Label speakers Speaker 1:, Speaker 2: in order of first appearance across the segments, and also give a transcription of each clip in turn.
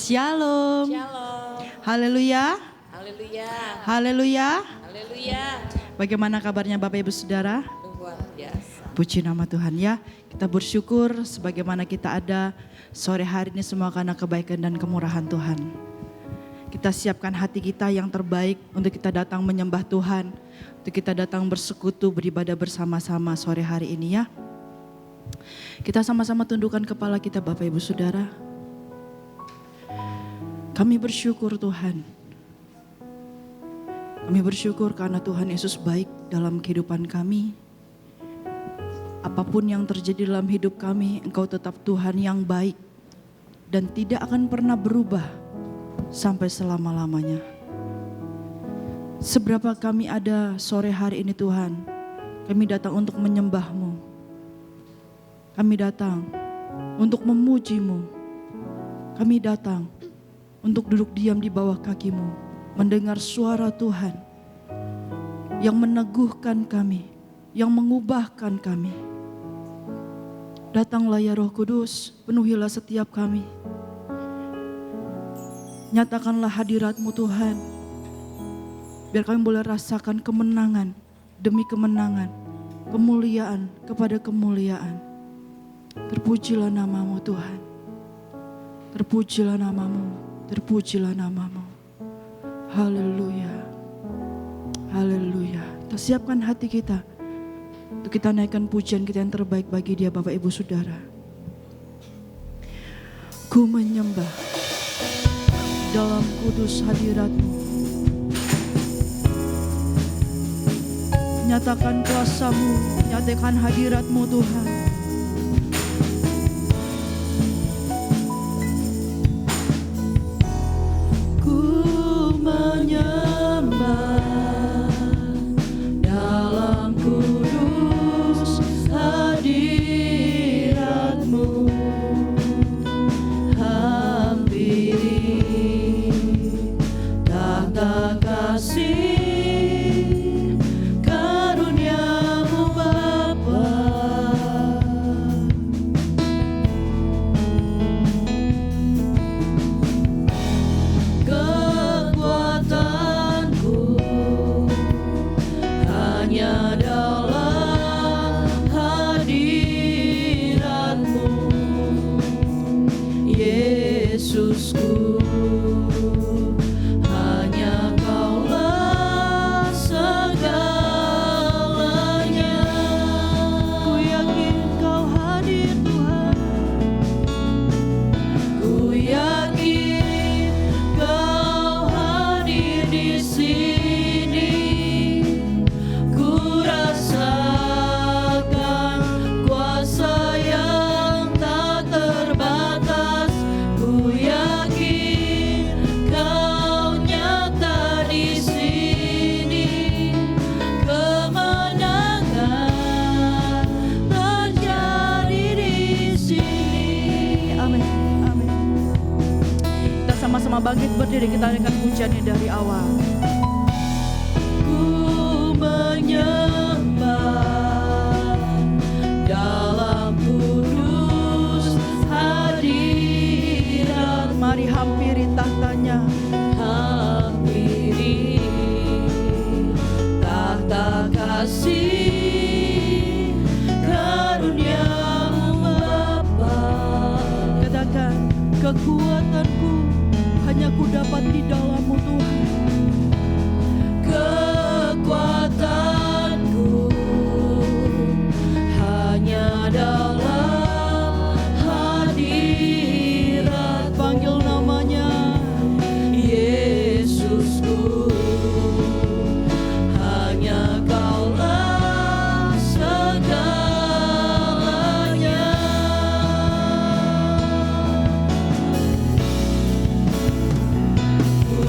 Speaker 1: Shalom.
Speaker 2: Shalom.
Speaker 1: Haleluya.
Speaker 2: Haleluya.
Speaker 1: Haleluya.
Speaker 2: Haleluya.
Speaker 1: Bagaimana kabarnya Bapak Ibu Saudara?
Speaker 2: Luar biasa.
Speaker 1: Puji nama Tuhan ya. Kita bersyukur sebagaimana kita ada sore hari ini semua karena kebaikan dan kemurahan Tuhan. Kita siapkan hati kita yang terbaik untuk kita datang menyembah Tuhan. Untuk kita datang bersekutu beribadah bersama-sama sore hari ini ya. Kita sama-sama tundukkan kepala kita Bapak Ibu Saudara. Kami bersyukur Tuhan. Kami bersyukur karena Tuhan Yesus baik dalam kehidupan kami. Apapun yang terjadi dalam hidup kami, Engkau tetap Tuhan yang baik. Dan tidak akan pernah berubah sampai selama-lamanya. Seberapa kami ada sore hari ini Tuhan, kami datang untuk menyembah-Mu. Kami datang untuk memuji-Mu. Kami datang untuk duduk diam di bawah kaki-Mu, mendengar suara Tuhan yang meneguhkan kami, yang mengubahkan kami. Datanglah ya Roh Kudus, penuhilah setiap kami. Nyatakanlah hadirat-Mu Tuhan, biar kami boleh rasakan kemenangan demi kemenangan, kemuliaan kepada kemuliaan. Terpujilah nama-Mu Tuhan, terpujilah nama-Mu. Terpujilah nama-Mu. Haleluya. Haleluya. Kita siapkan hati kita untuk kita naikkan pujian kita yang terbaik bagi Dia Bapak Ibu Saudara. Ku menyembah dalam kudus hadirat-Mu. Nyatakan kuasa-Mu, nyatakan hadirat-Mu Tuhan. Bangkit berdiri, kita akan pujiannya dari awal. Ku menyembah dalam kudus hadirat. Mari hampiri tahtanya. Hampiri tahta kasih karunia-Mu Bapa. Katakan, kekuatanku hanya ku dapat di dalam-Mu Tuhan. Kekuatanku hanya dalam hadirat. Panggil namanya Yesusku. Hanya Kaulah segalanya. Ku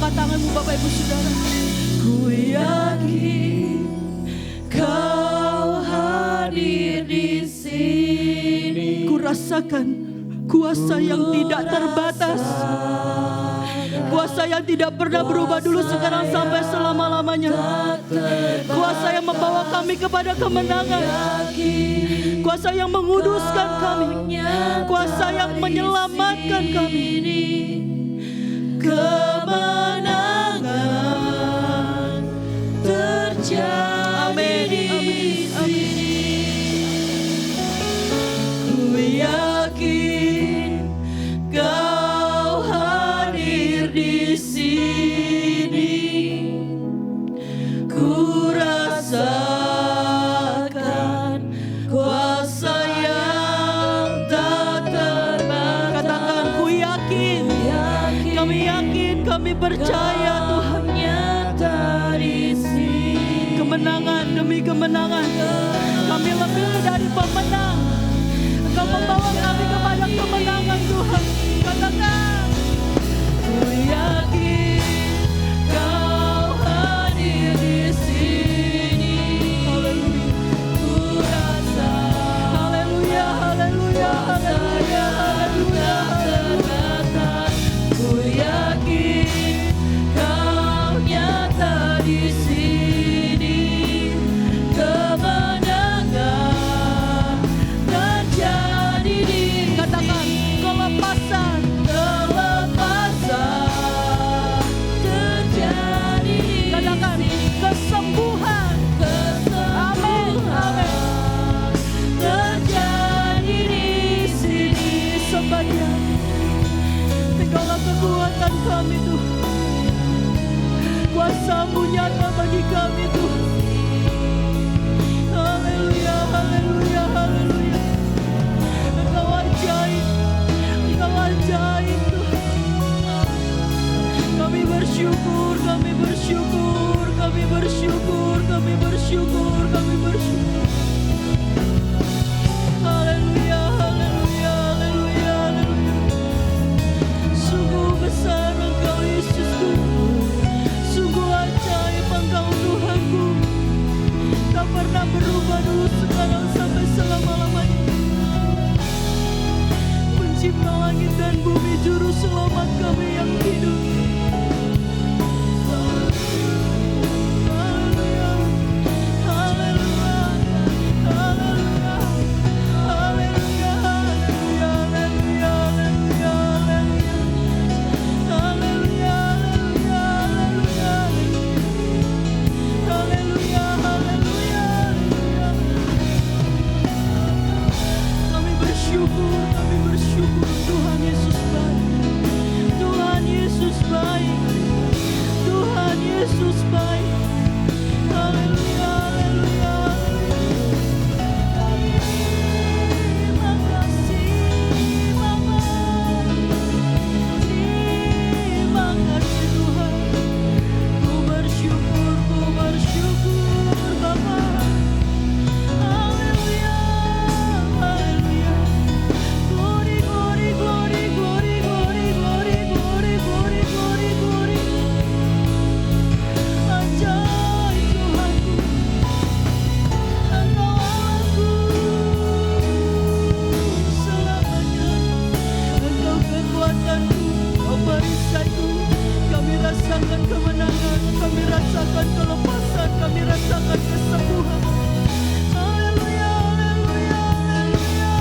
Speaker 1: angkat tanganmu Bapak Ibu Saudara. Ku yakin Kau hadir di sini. Ku rasakan kuasa yang tidak terbatas. Kuasa yang tidak pernah berubah dulu, sekarang sampai selama-lamanya. Kuasa yang membawa kami kepada kemenangan. Kuasa yang menguduskan kami. Kuasa yang menyelamatkan kami. Kemenangan terjadi. Amin, amin. Ku yakin Kau hadir di sini. Ku rasakan kuasa yang tak terbatas. Katakan, ku yakin. Kami yakin, kami percaya Tuhan nyata di sini. Kemenangan demi kemenangan. Kami lebih dari pemenang. Engkau membawa kami kepada kemenangan Tuhan. Katakan, ku yakin Kau hadir di sini. Haleluya. Ku rasa, haleluya, haleluya, haleluya, haleluya, haleluya. Ku yakin Kau nyata di sini. Kemenangan terjadi di sini. Katakan, kelepasan, kelepasan terjadi di sini. Katakan, kesembuhan, amin, amin, terjadi di sini. Sembahnya, Engkaulah kekuatan kami Tuhan. Kuasa-Mu nyata bagi kami Tuhan. Haleluya, haleluya, haleluya. Engkau ajaib, Engkau ajaib Tuhan. Kami bersyukur, kami bersyukur, kami bersyukur, kami bersyukur, kami bersyukur. Haleluya, haleluya, haleluya, haleluya. Sungguh besar Engkau Yesusku. Sungguh ajaib Engkau Tuhanku. Tak pernah berubah dulu, sekarang sampai selama-lamanya. Pencipta langit dan bumi, juru selamat kami yang hidup. Haleluya, haleluya, haleluya, haleluya, haleluya, haleluya, haleluya, haleluya, haleluya, haleluya, haleluya. Kami bersyukur Tuhan Yesus baik. Tuhan Yesus baik. Tuhan Yesus baik. Haleluya, haleluya, haleluya. Terima kasih Bapa. Terima kasih Tuhan. Ku bersyukur Bapa. Haleluya, haleluya. Glory, glory, glory, glory, glory, glory, glory, glory, glory, glory. Ajaib Tuhanku, Engkau Allahku selamanya. Engkau kekuatanku, Engkau perisaiku. Kami rasakan kemenangan, kami rasakan kelepasan, kami rasakan kesembuhan. Haleluya, haleluya, haleluya,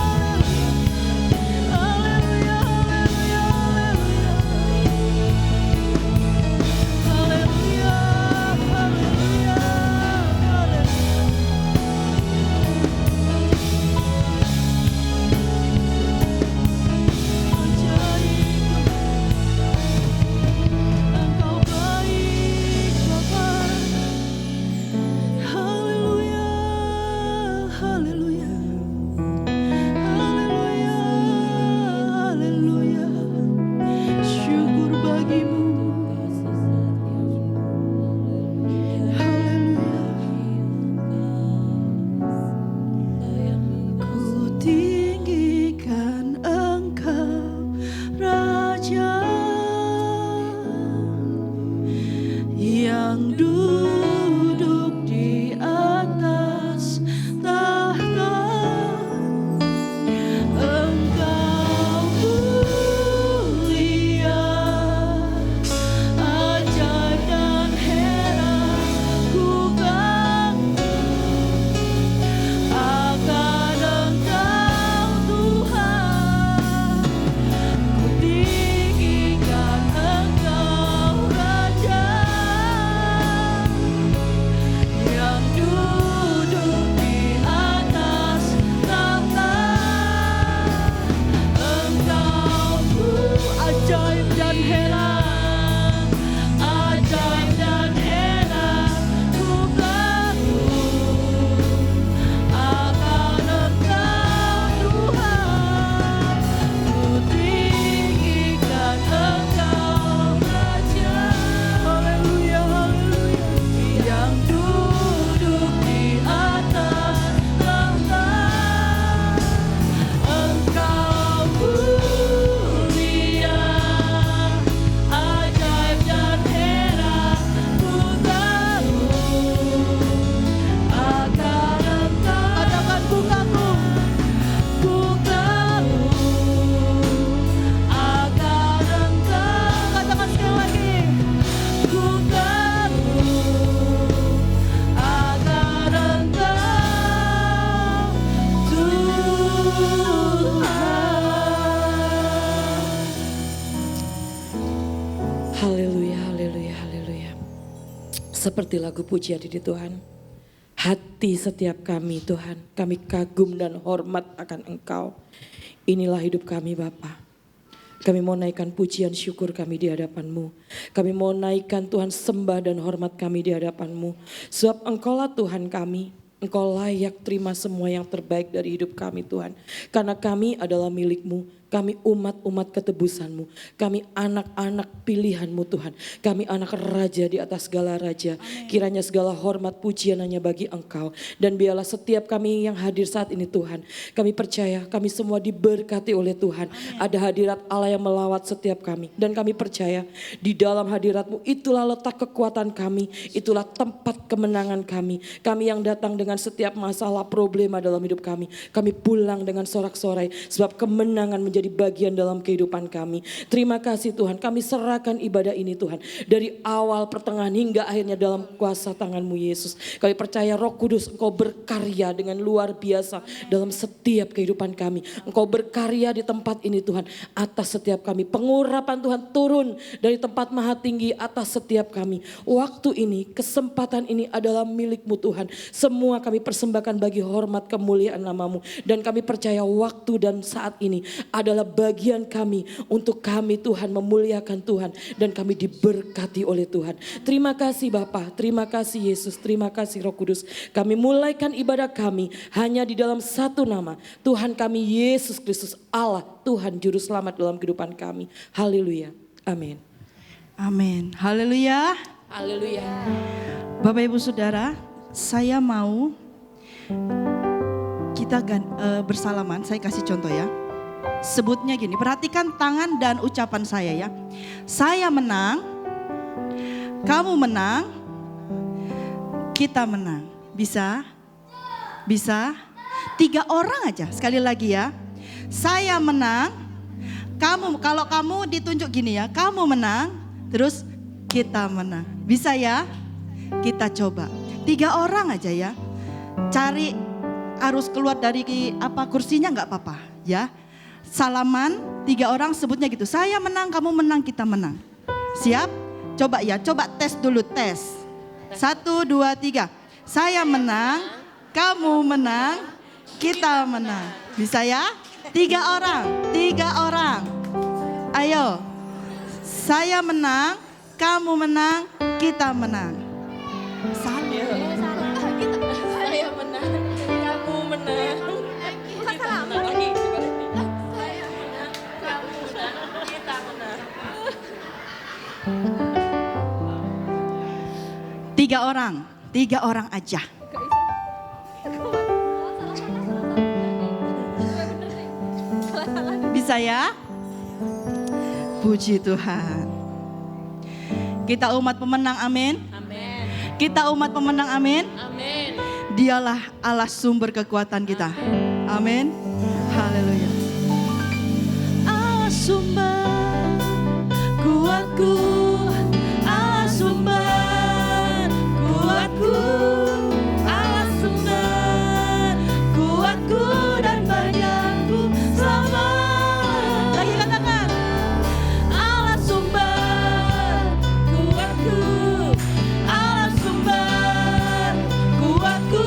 Speaker 1: haleluya, haleluya, haleluya, haleluya, haleluya. Ajaib, Engkau baik Bapa. yang duduk di atas tahta. Engkau mulia, ajaib dan heran, ku kagum akan Engkau Tuhan. Ku tinggikan Engkau Raja yang duduk di atas tahta. Engkau ajaib dan heran, ajaib dan heran, ku kagum akan Engkau Tuhan. Ku tinggikan Engkau Raja, haleluya, haleluya, yang duduk di atas tahta. Engkau mulia, ajaib dan heran, ku kagum akan Engkau. Katakan ku kagum, ku kagum akan Engkau. Katakan sekali lagi, ku kagum akan Engkau Tuhan.
Speaker 3: Haleluya, haleluya, haleluya. Seperti lagu pujian ini Tuhan. Hati setiap kami Tuhan, kami kagum dan hormat akan Engkau. Inilah hidup kami Bapa. Kami mau naikkan pujian syukur kami di hadapan-Mu. Kami mau naikkan Tuhan sembah dan hormat kami di hadapan-Mu. Sebab Engkaulah Tuhan kami. Engkau layak terima semua yang terbaik dari hidup kami Tuhan. Karena kami adalah milik-Mu. Kami umat-umat ketebusan-Mu. Kami anak-anak pilihan-Mu Tuhan. Kami anak raja di atas segala raja. Kiranya segala hormat pujian hanya bagi Engkau. Dan biarlah setiap kami yang hadir saat ini Tuhan. Kami percaya kami semua diberkati oleh Tuhan. Ada hadirat Allah yang melawat setiap kami. Dan kami percaya di dalam hadirat-Mu itulah letak kekuatan kami. Itulah tempat kemenangan kami. Kami yang datang dengan setiap masalah problema dalam hidup kami. Kami pulang dengan sorak-sorai. Sebab kemenangan menjadi bagian dalam kehidupan kami. Terima kasih Tuhan, kami serahkan ibadah ini Tuhan. Dari awal, pertengahan hingga akhirnya dalam kuasa tangan-Mu Yesus. Kami percaya Roh Kudus Engkau berkarya dengan luar biasa dalam setiap kehidupan kami. Engkau berkarya di tempat ini Tuhan. Atas setiap kami. Pengurapan Tuhan turun dari tempat maha tinggi atas setiap kami. Waktu ini, kesempatan ini adalah milik-Mu Tuhan. Semua kami persembahkan bagi hormat kemuliaan nama-Mu. Dan kami percaya waktu dan saat ini adalah bagian kami untuk kami Tuhan memuliakan Tuhan dan kami diberkati oleh Tuhan. Terima kasih Bapa, terima kasih Yesus, terima kasih Roh Kudus. Kami mulaikan ibadah kami hanya di dalam satu nama, Tuhan kami Yesus Kristus Allah, Tuhan Juru Selamat dalam kehidupan kami. Haleluya, amin.
Speaker 1: Amin, haleluya.
Speaker 2: Haleluya.
Speaker 1: Bapak Ibu Saudara, saya mau kita bersalaman, saya kasih contoh ya. Sebutnya gini, perhatikan tangan dan ucapan saya ya. Saya menang, kamu menang, kita menang. Bisa? Bisa? 3 orang aja, sekali lagi ya. Saya menang, kamu, kalau kamu ditunjuk gini ya, kamu menang, terus kita menang. Bisa ya? Kita coba. 3 orang aja ya. Cari harus keluar dari kursinya nggak apa-apa ya. Salaman 3 orang sebutnya gitu. Saya menang, kamu menang, kita menang. Siap? Coba ya, coba tes dulu, tes. 1, 2, 3. Saya menang, kamu menang, kita menang. Bisa ya? 3 orang, 3 orang. Ayo. Saya menang, kamu menang, kita menang.
Speaker 2: Saya menang, kamu menang. Bukan salah. Lagi. Saya menang, kamu menang, kita menang.
Speaker 1: 3 orang, 3 orang aja. Bisa ya? Puji Tuhan. Kita umat pemenang, amin.
Speaker 2: Amin.
Speaker 1: Kita umat pemenang, amin.
Speaker 2: Amin.
Speaker 1: Dialah Allah sumber kekuatan kita. Amin. Haleluya. Allah sumber kuatku, Allah sumber kuatku, Allah sumber kuatku dan bagianku selama. Lagi katakan, Allah sumber kuatku, Allah sumber kuatku,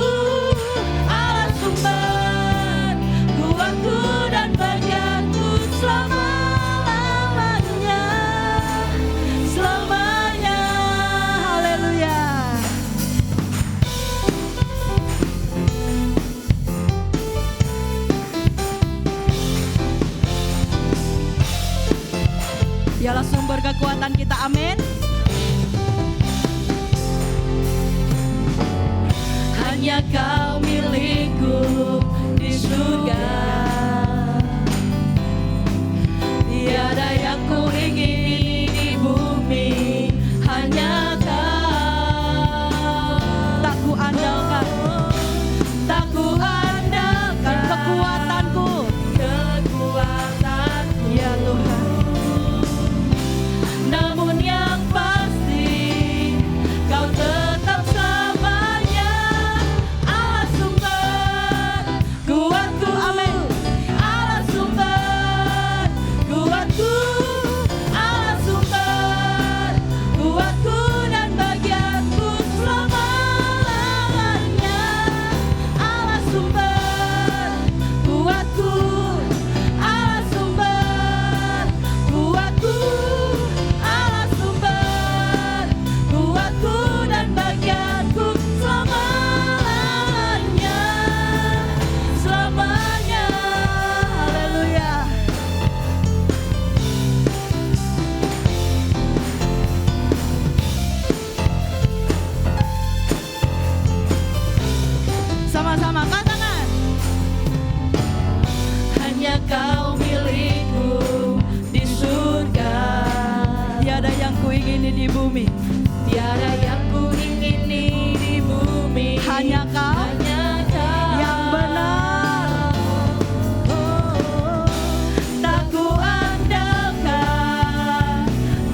Speaker 1: Allah sumber kuatku dan bagianku selama-lamanya, selamanya. Haleluya. Dialah sumber kekuatan kita, amin. Hanya Kau milikku di surga, tiada yang ku ingini di bumi, hanya Kau. Tak ku andalkan, tak ku andalkan kekuatanku, ya Tuhan. Namun yang pasti Kau tetap selamanya, Allah sumber kuatku, amin. Allah sumber kuatku, Allah sumber kuatku dan bagianku selama-lamanya, Allah sumber kuatku, Allah sumber kuatku, Allah sumber kuatku dan bagianku selama-lamanya, selamanya. Haleluya. Sama-sama katakan, hanya Kau milikku di surga, tiada yang ku ingini di bumi,
Speaker 2: Tiada yang ku ingini di bumi,
Speaker 1: hanya Kau yang benar. Tak ku andalkan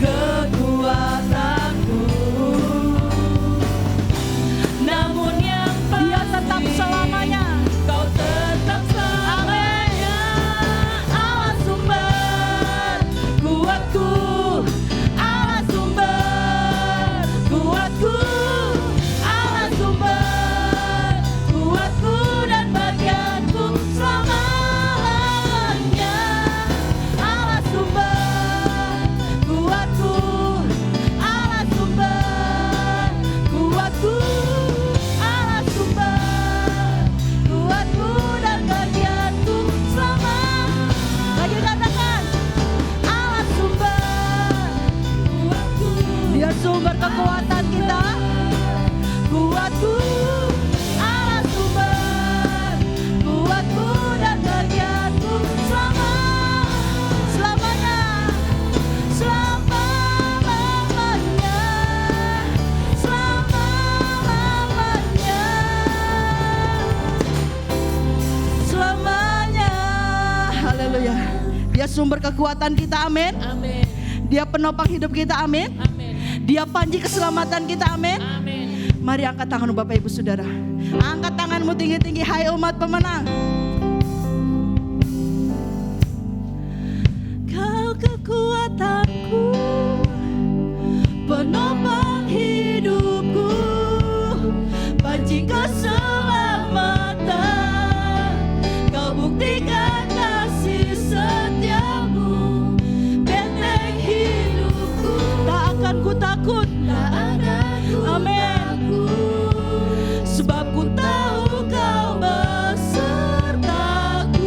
Speaker 1: kekuatanku, namun yang Dia tetap selamanya.
Speaker 2: Kau tetap selamanya,
Speaker 1: Allah sumber kuatku, Allah sumber kuatku, Allah sumber kuatku dan bagianku selamanya, Allah sumber kuatku, Allah sumber kuatku, Allah sumber kuatku dan bagianku selama. Lagi katakan, Allah sumber kuatku, Dia sumber kekuatan kita, kuatku, Allah sumber kuatku dan bagianku selama, selamanya, selama-lamanya, selama-lamanya, selamanya. Haleluya. Dia sumber kekuatan kita, amin.
Speaker 2: amin,
Speaker 1: Dia penopang hidup kita, amin.
Speaker 2: amin,
Speaker 1: Dia panji keselamatan kita, amin.
Speaker 2: amin.
Speaker 1: Mari angkat tanganmu Bapak Ibu Saudara. Angkat tanganmu tinggi-tinggi, hai umat pemenang. Kau kekuatanku, penopang hidupku, panji keselamatan. Kau buktikan kasih setiamu, benteng hidupku. Tak akan ku takut, tak akan ku takut, sebab ku tahu Kau besertaku.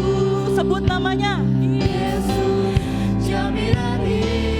Speaker 1: Sebut namanya,
Speaker 2: Yesus, jaminan hidup.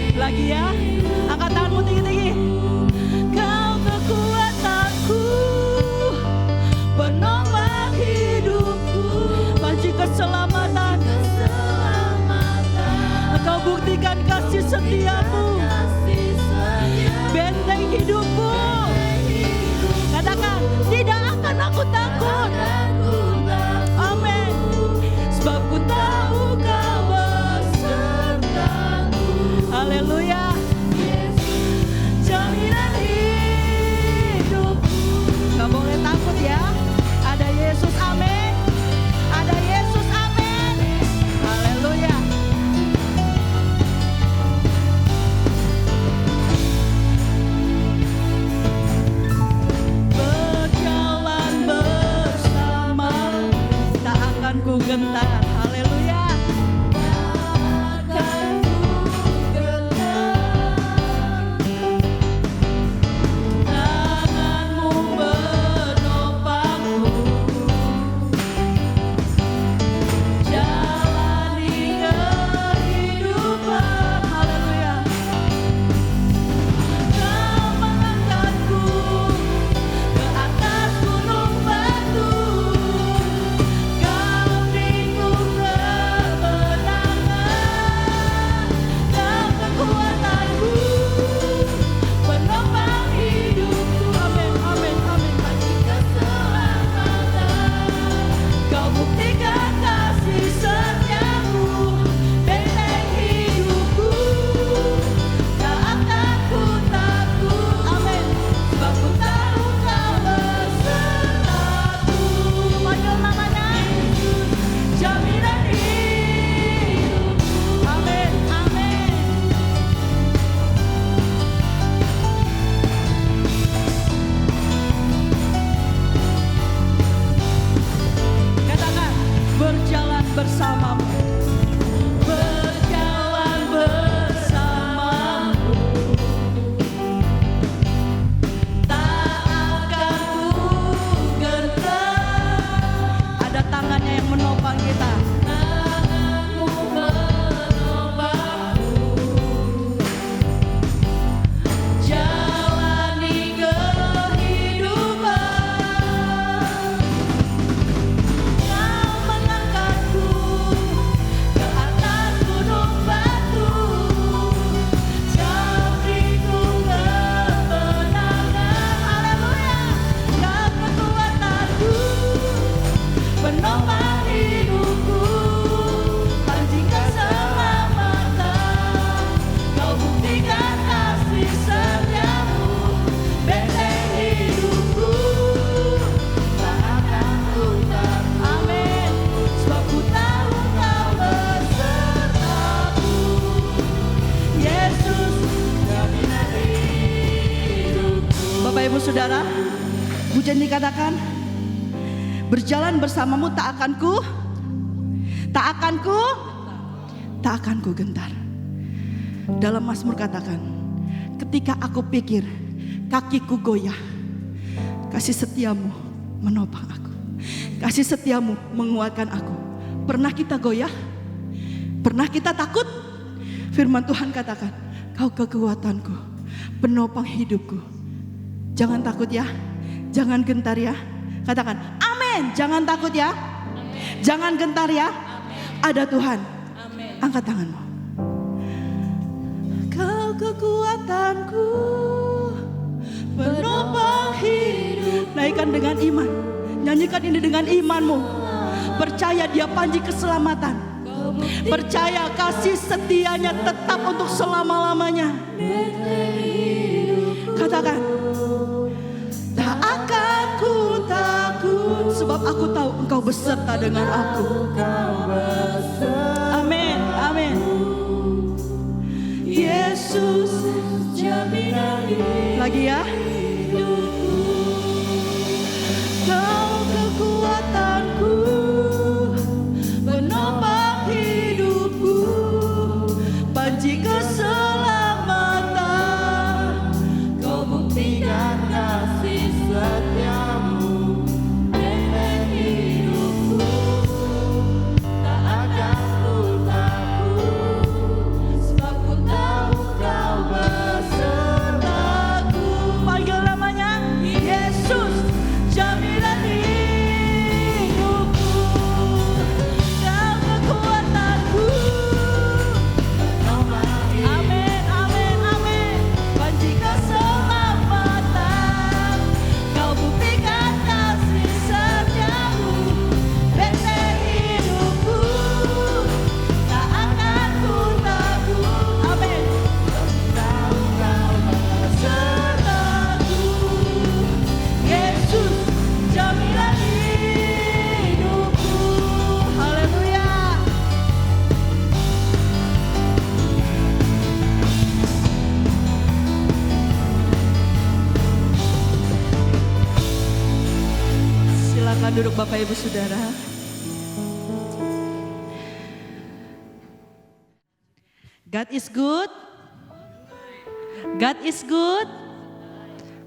Speaker 1: gentar. Haleluya. Tanganmu menopangku, jalani kehidupan. Haleluya. Kau mengangkatku ke atas gunung batu, kau beriku kemenangan. Kau kekuatanku, penopang hidupku. Amin, amin, amin. Bagi keselamatan, kau buktikan kasih setiamu, benteng hidupku. Tak akan ku takut, amin, sebab ku tahu kau besertaku. Panggil namanya, jaminan hidupku. Amin, amin. Katakan, berjalan bersamamu. Berjalan bersamamu, tak akan ku gentar. Ada tangannya yang menopang kita. Tanganmu menopangku, jalani kehidupan. Kau mengangkatku ke atas gunung batu, kau beriku kemenangan. Haleluya. Kau kekuatanku, penopang hidupku, panji keselamatan. Kau buktikan kasih setiamu, benteng hidupku. Tak akan ku takut, amin, sebab ku tahu kau besertaku. Yesus, jaminan hidupku. Bapak Ibu Saudara, pujian dikatakan, berjalan bersamamu tak akan ku gentar. Dalam Mazmur katakan, ketika aku pikir kakiku goyah, kasih setiamu menopang aku. Kasih setiamu menguatkan aku. Pernah kita goyah? Pernah kita takut? Firman Tuhan katakan, kau kekuatanku, penopang hidupku. Jangan takut ya, jangan gentar ya. Katakan, amin, jangan takut ya, jangan gentar ya. Ada Tuhan. Angkat tanganmu. Kau kekuatanku, penopang hidup. Naikkan dengan iman. Nyanyikan ini dengan imanmu. Percaya dia panji keselamatan. Percaya kasih setianya tetap untuk selama-lamanya. Katakan, tak akan ku takut, sebab aku tahu engkau beserta dengan aku. Amin, amin. Yesus, jaminan hidupku. Lagi ya. Kau kekuatanku, penopang hidupku, panji keselamatan. Kau buktikan kasih setiamu, benteng hidupku. Tak akan ku takut, sebab ku tahu kau besertaku. Panggil namanya, Yesus, jaminan hidupku. Kau kekuatanku, amin, amin, amin. Panji keselamatan, kau buktikan kasih setiamu, benteng hidupku. Tak akan ku takut, amin, tahu kau besertaku. Yesus, jaminan hidupku. Haleluya. Silakan duduk Bapak Ibu Saudara. God is good. God is good.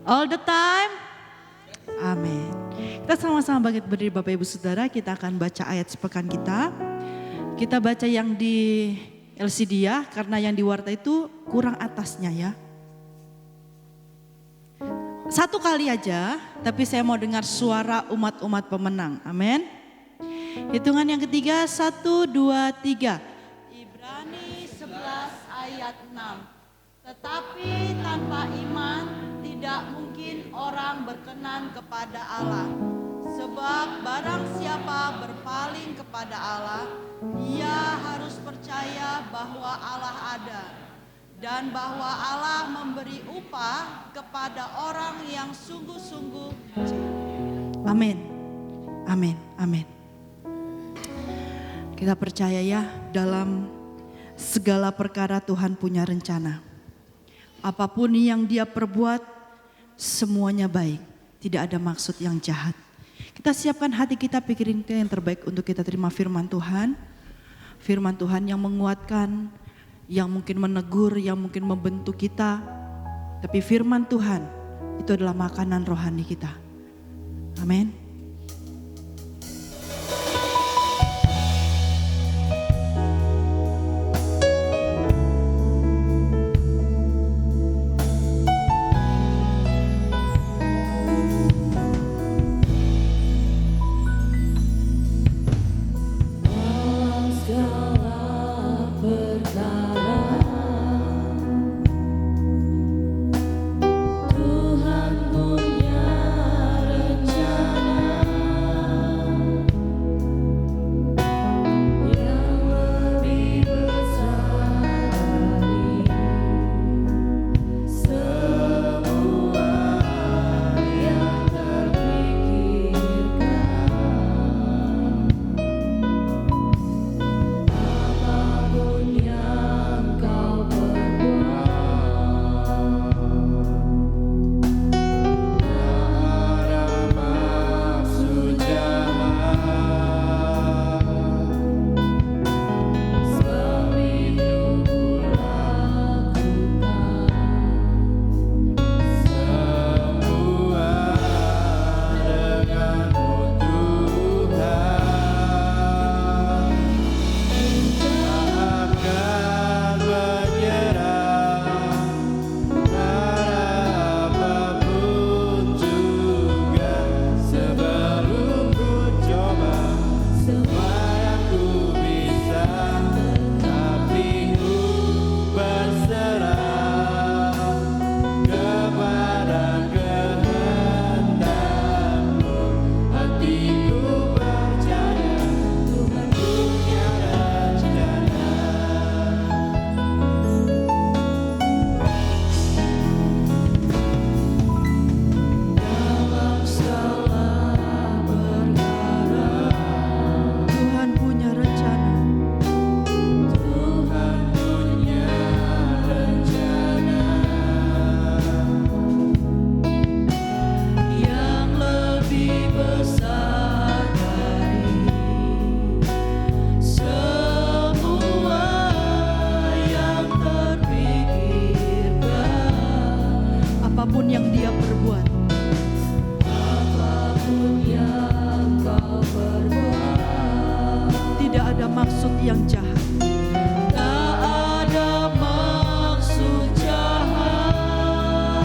Speaker 1: All the time. Amin. Kita sama-sama bangkit berdiri Bapak Ibu Saudara. Kita akan baca ayat sepekan kita. Kita baca yang di LCD ya. Karena yang di Warta itu kurang atasnya ya. Satu kali aja. Tapi saya mau dengar suara umat-umat pemenang. Amin. Hitungan yang ketiga. 1, 2, 3. Ibrani 11 ayat 6. Tetapi tanpa iman tidak mungkin orang berkenan kepada Allah. Sebab barang siapa berpaling kepada Allah, ia harus percaya bahwa Allah ada. Dan bahwa Allah memberi upah kepada orang yang sungguh-sungguh. Amin, amin, amin. Kita percaya ya, dalam segala perkara Tuhan punya rencana. Apapun yang Dia perbuat, semuanya baik. Tidak ada maksud yang jahat. Kita siapkan hati kita, pikirin yang terbaik untuk kita terima firman Tuhan. Firman Tuhan yang menguatkan, yang mungkin menegur, yang mungkin membentuk kita. Tapi firman Tuhan itu adalah makanan rohani kita. Amin.
Speaker 3: Tuhan punya
Speaker 1: maksud yang jahat. Tak ada maksud jahat,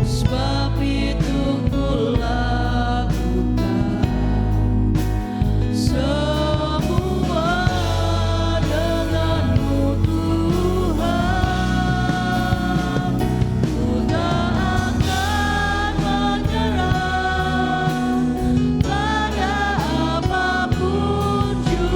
Speaker 1: sebab itu ku lakukan semua denganmu Tuhan. Ku tak akan menyerah pada apapun juga.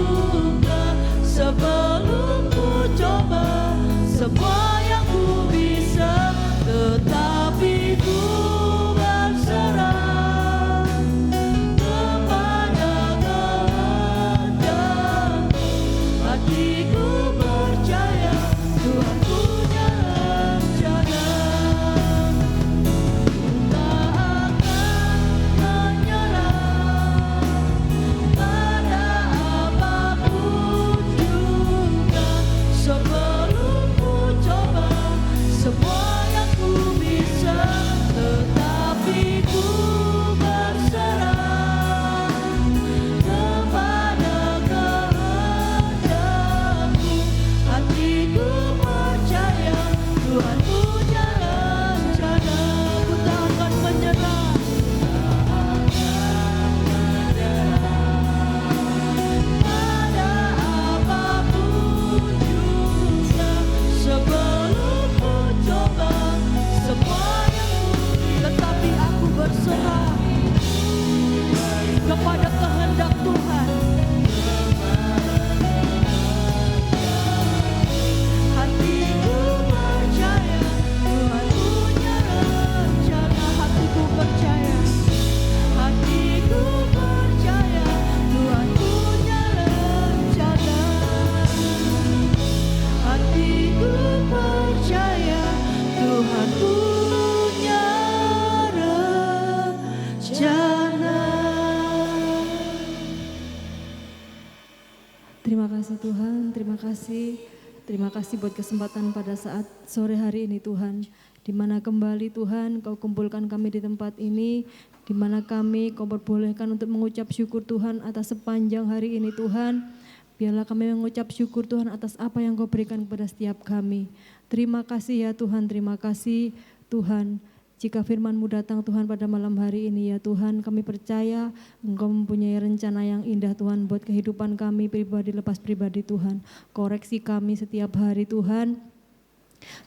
Speaker 4: kuasa Tuhan, terima kasih. Terima kasih buat kesempatan pada saat sore hari ini Tuhan. Di mana kembali Tuhan Kau kumpulkan kami di tempat ini. Di mana kami Kau perbolehkan untuk mengucap syukur Tuhan atas sepanjang hari ini Tuhan. Biarlah kami mengucap syukur Tuhan atas apa yang Kau berikan kepada setiap kami. Terima kasih ya Tuhan, terima kasih Tuhan. Jika firman-Mu datang Tuhan pada malam hari ini ya Tuhan, kami percaya Engkau mempunyai rencana yang indah Tuhan buat kehidupan kami pribadi lepas pribadi Tuhan. Koreksi kami setiap hari Tuhan.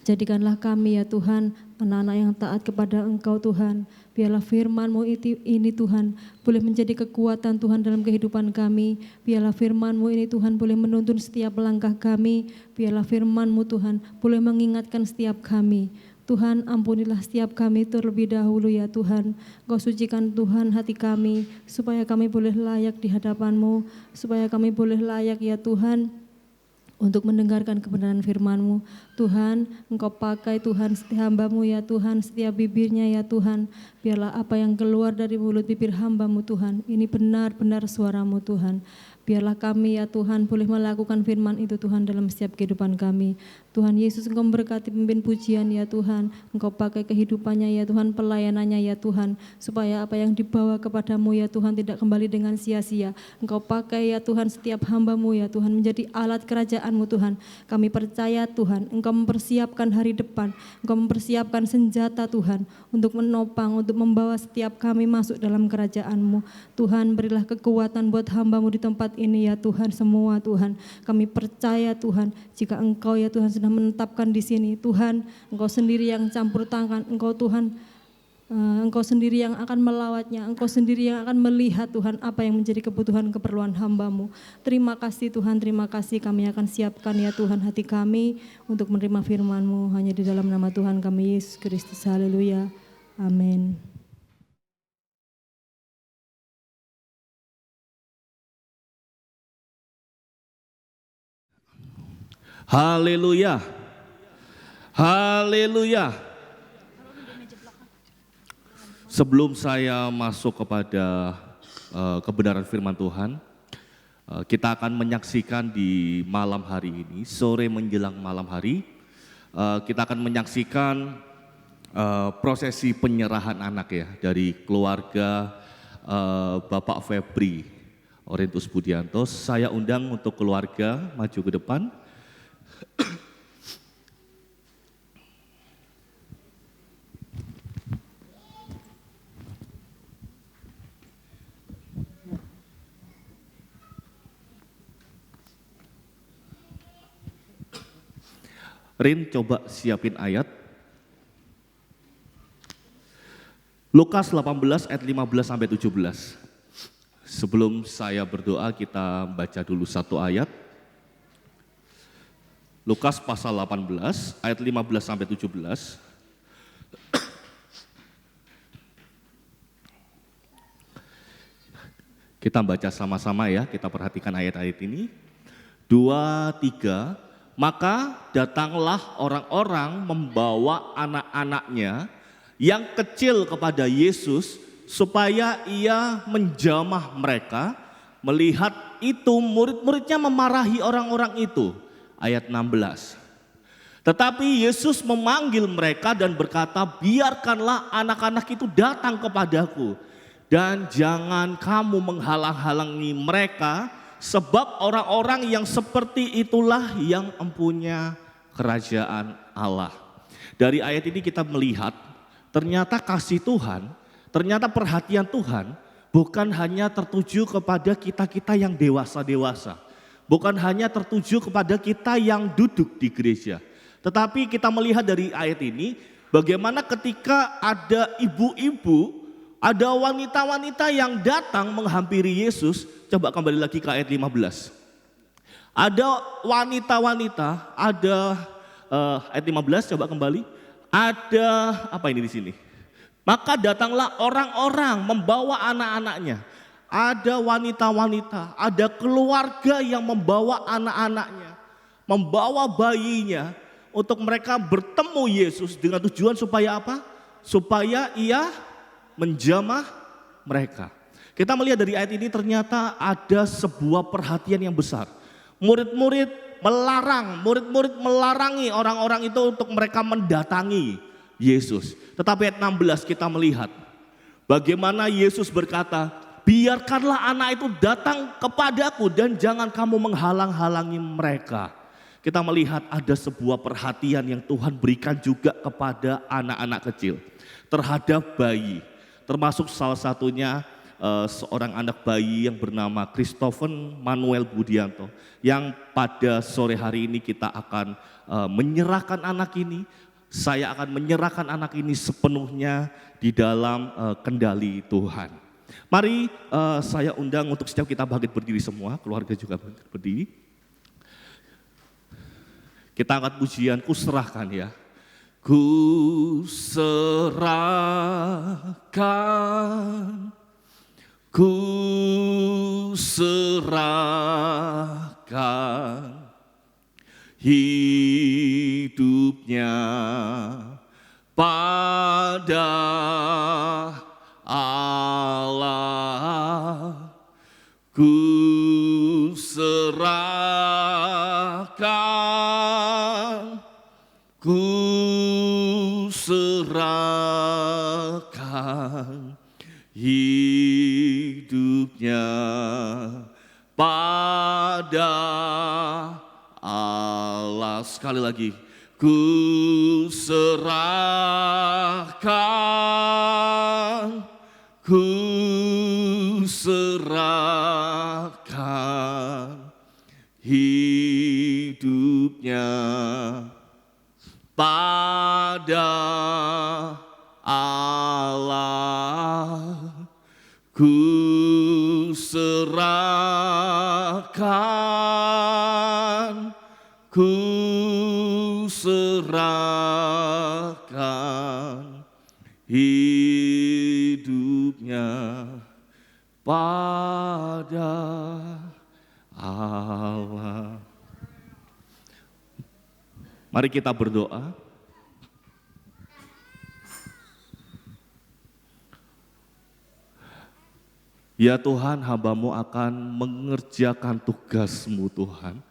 Speaker 4: Jadikanlah kami ya Tuhan anak-anak yang taat kepada Engkau Tuhan. Biarlah firman-Mu ini Tuhan boleh menjadi kekuatan Tuhan dalam kehidupan kami. Biarlah firman-Mu ini Tuhan boleh menuntun setiap langkah kami. Biarlah firman-Mu Tuhan boleh mengingatkan setiap kami. Tuhan ampunilah setiap kami terlebih dahulu ya Tuhan. Kau sucikan Tuhan hati kami supaya kami boleh layak di hadapan-Mu. Supaya kami boleh layak ya Tuhan untuk mendengarkan kebenaran firman-Mu. Tuhan, Engkau pakai Tuhan setiap hamba-Mu ya Tuhan, setiap bibirnya ya Tuhan. Biarlah apa yang keluar dari mulut bibir hamba-Mu Tuhan, ini benar-benar suara-Mu Tuhan. Biarlah kami ya Tuhan boleh melakukan firman itu Tuhan dalam setiap kehidupan kami. Tuhan Yesus Engkau memberkati pemimpin pujian ya Tuhan. Engkau pakai kehidupannya ya Tuhan, pelayanannya ya Tuhan. Supaya apa yang dibawa kepadamu ya Tuhan tidak kembali dengan sia-sia. Engkau pakai ya Tuhan setiap hamba-Mu ya Tuhan menjadi alat kerajaan-Mu Tuhan. Kami percaya Tuhan Engkau mempersiapkan hari depan. Engkau mempersiapkan senjata Tuhan untuk menopang, untuk membawa setiap kami masuk dalam kerajaan-Mu. Tuhan berilah kekuatan buat hamba-Mu di tempat ini ya Tuhan semua Tuhan. Kami percaya Tuhan jika Engkau ya Tuhan sudah menetapkan di sini Tuhan, Engkau sendiri yang campur tangan, Engkau Tuhan, Engkau sendiri yang akan melawatnya, Engkau sendiri yang akan melihat Tuhan apa yang menjadi kebutuhan keperluan hamba-Mu. Terima kasih Tuhan, terima kasih kami akan siapkan ya Tuhan hati kami untuk menerima firman-Mu hanya di dalam nama Tuhan kami Yesus Kristus. Haleluya. Amin.
Speaker 5: Haleluya. Haleluya. Sebelum saya masuk kepada kebenaran firman Tuhan, kita akan menyaksikan di malam hari ini, sore menjelang malam hari, kita akan menyaksikan prosesi penyerahan anak ya dari keluarga Bapak Febri Orintus Budianto. Saya undang untuk keluarga maju ke depan. Rin, coba siapin ayat. Lukas 18 ayat 15 sampai 17. Sebelum saya berdoa kita baca dulu satu ayat. Lukas pasal 18 ayat 15 sampai 17. Kita baca sama-sama ya, kita perhatikan ayat-ayat ini. 2, 3. Maka datanglah orang-orang membawa anak-anaknya yang kecil kepada Yesus supaya ia menjamah mereka. Melihat itu murid-muridnya memarahi orang-orang itu. Ayat 16. Tetapi Yesus memanggil mereka dan berkata, biarkanlah anak-anak itu datang kepadaku. Dan jangan kamu menghalang-halangi mereka. Sebab orang-orang yang seperti itulah yang mempunyai kerajaan Allah. Dari ayat ini kita melihat ternyata kasih Tuhan, ternyata perhatian Tuhan bukan hanya tertuju kepada kita-kita yang dewasa-dewasa. Bukan hanya tertuju kepada kita yang duduk di gereja. Tetapi kita melihat dari ayat ini bagaimana ketika ada ibu-ibu, ada wanita-wanita yang datang menghampiri Yesus. Coba kembali lagi ke ayat 15. Ada wanita-wanita, ada ayat 15 coba kembali. Ada apa ini di sini? Maka datanglah orang-orang membawa anak-anaknya. Ada wanita-wanita, ada keluarga yang membawa anak-anaknya, membawa bayinya untuk mereka bertemu Yesus dengan tujuan supaya apa? Supaya ia menjamah mereka. Kita melihat dari ayat ini ternyata ada sebuah perhatian yang besar. Murid-murid melarangi orang-orang itu untuk mereka mendatangi Yesus. Tetapi ayat 16 kita melihat bagaimana Yesus berkata, biarkanlah anak itu datang kepadaku dan jangan kamu menghalang-halangi mereka. Kita melihat ada sebuah perhatian yang Tuhan berikan juga kepada anak-anak kecil, terhadap bayi. Termasuk salah satunya seorang anak bayi yang bernama Christopher Manuel Budianto, yang pada sore hari ini kita akan menyerahkan anak ini. Saya akan menyerahkan anak ini sepenuhnya di dalam kendali Tuhan. Mari saya undang untuk setiap kita bangkit berdiri semua, keluarga juga bangkit berdiri. Kita angkat pujian, ku serahkan ya. Ku serahkan, ku serahkan hidupnya pada Allah, ku serahkan, ku serahkan hidupnya pada Allah. Sekali lagi, ku serahkan, ku serahkan hidupnya pada Allah, ku serahkan, ku serahkan hidupnya pada Allah. Mari kita berdoa. Ya Tuhan, hamba-Mu akan mengerjakan tugas-Mu Tuhan,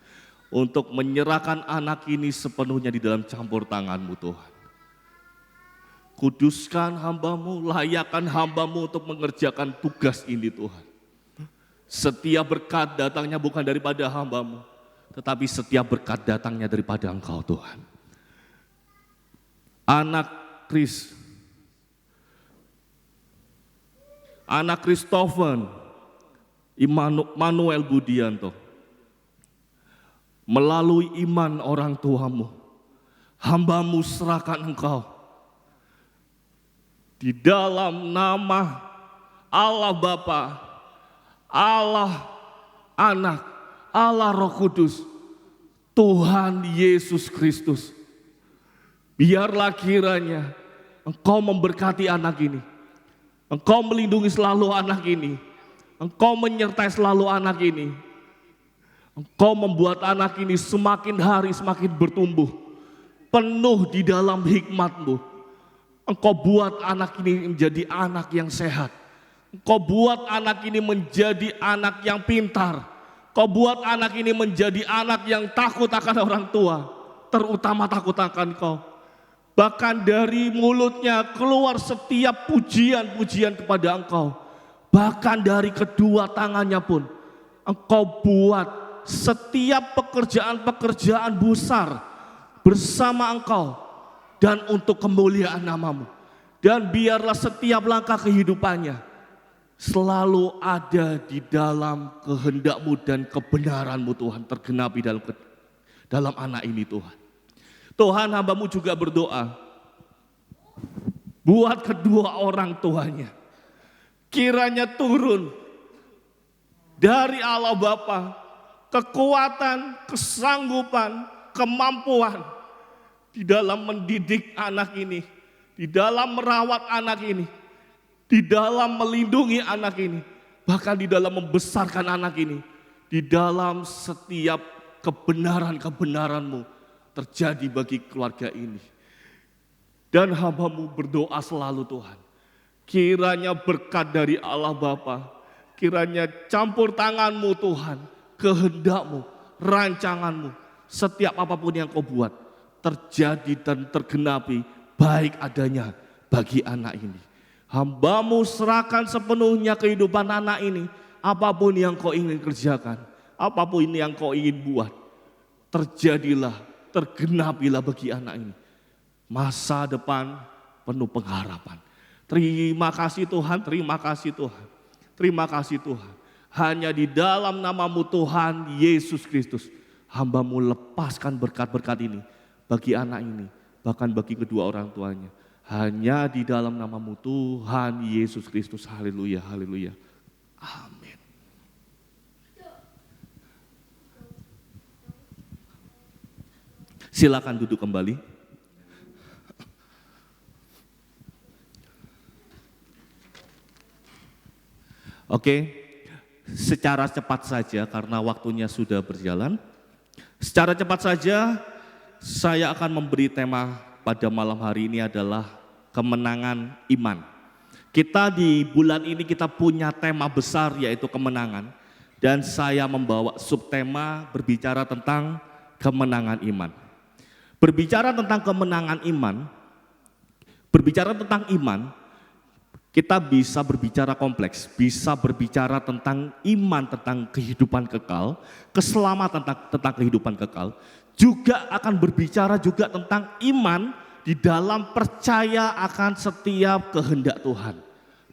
Speaker 5: untuk menyerahkan anak ini sepenuhnya di dalam campur tangan-Mu Tuhan. Kuduskan hamba-Mu, layakkan hamba-Mu untuk mengerjakan tugas ini Tuhan. Setiap berkat datangnya bukan daripada hamba-Mu, tetapi setiap berkat datangnya daripada Engkau Tuhan. Anak Christopher Manuel Budianto, melalui iman orang tuamu, hamba-Mu serahkan Engkau. Di dalam nama Allah Bapa, Allah Anak, Allah Roh Kudus, Tuhan Yesus Kristus, biarlah kiranya Engkau memberkati anak ini. Engkau melindungi selalu anak ini. Engkau menyertai selalu anak ini. Engkau membuat anak ini semakin hari semakin bertumbuh, penuh di dalam hikmat-Mu. Engkau buat anak ini menjadi anak yang sehat. Engkau buat anak ini menjadi anak yang pintar. Engkau buat anak ini menjadi anak yang takut akan orang tua, terutama takut akan Engkau. Bahkan dari mulutnya keluar setiap pujian-pujian kepada Engkau. Bahkan dari kedua tangannya pun Engkau buat setiap pekerjaan-pekerjaan besar bersama Engkau dan untuk kemuliaan nama-Mu. Dan biarlah setiap langkah kehidupannya selalu ada di dalam kehendak-Mu dan kebenaran-Mu Tuhan, tergenapi dalam anak ini Tuhan. Tuhan, hamba-Mu juga berdoa buat kedua orang tuanya. Kiranya turun dari Allah Bapa kekuatan, kesanggupan, kemampuan di dalam mendidik anak ini, di dalam merawat anak ini, di dalam melindungi anak ini, bahkan di dalam membesarkan anak ini, di dalam setiap kebenaran-kebenaran-Mu terjadi bagi keluarga ini. Dan hamba-Mu berdoa selalu Tuhan, kiranya berkat dari Allah Bapa, kiranya campur tangan-Mu Tuhan, kehendak-Mu rancanganmu, setiap apapun yang kau buat, terjadi dan tergenapi baik adanya bagi anak ini. Hamba-Mu serahkan sepenuhnya kehidupan anak ini, apapun yang kau ingin kerjakan, apapun yang kau ingin buat, terjadilah, tergenapilah bagi anak ini. Masa depan penuh pengharapan. Terima kasih Tuhan, terima kasih Tuhan. Terima kasih Tuhan. Hanya di dalam nama-Mu Tuhan Yesus Kristus, hamba-Mu lepaskan berkat-berkat ini bagi anak ini, bahkan bagi kedua orang tuanya. Hanya di dalam nama-Mu Tuhan Yesus Kristus. Haleluya, haleluya. Amin. Silakan duduk kembali. Oke, secara cepat saja karena waktunya sudah berjalan. Secara cepat saja saya akan memberi tema pada malam hari ini adalah kemenangan iman. Kita di bulan ini kita punya tema besar yaitu kemenangan. Dan saya membawa subtema berbicara tentang kemenangan iman. Berbicara tentang kemenangan iman, berbicara tentang iman, kita bisa berbicara kompleks, bisa berbicara tentang iman, tentang kehidupan kekal, keselamatan tentang kehidupan kekal. Juga akan berbicara juga tentang iman di dalam percaya akan setiap kehendak Tuhan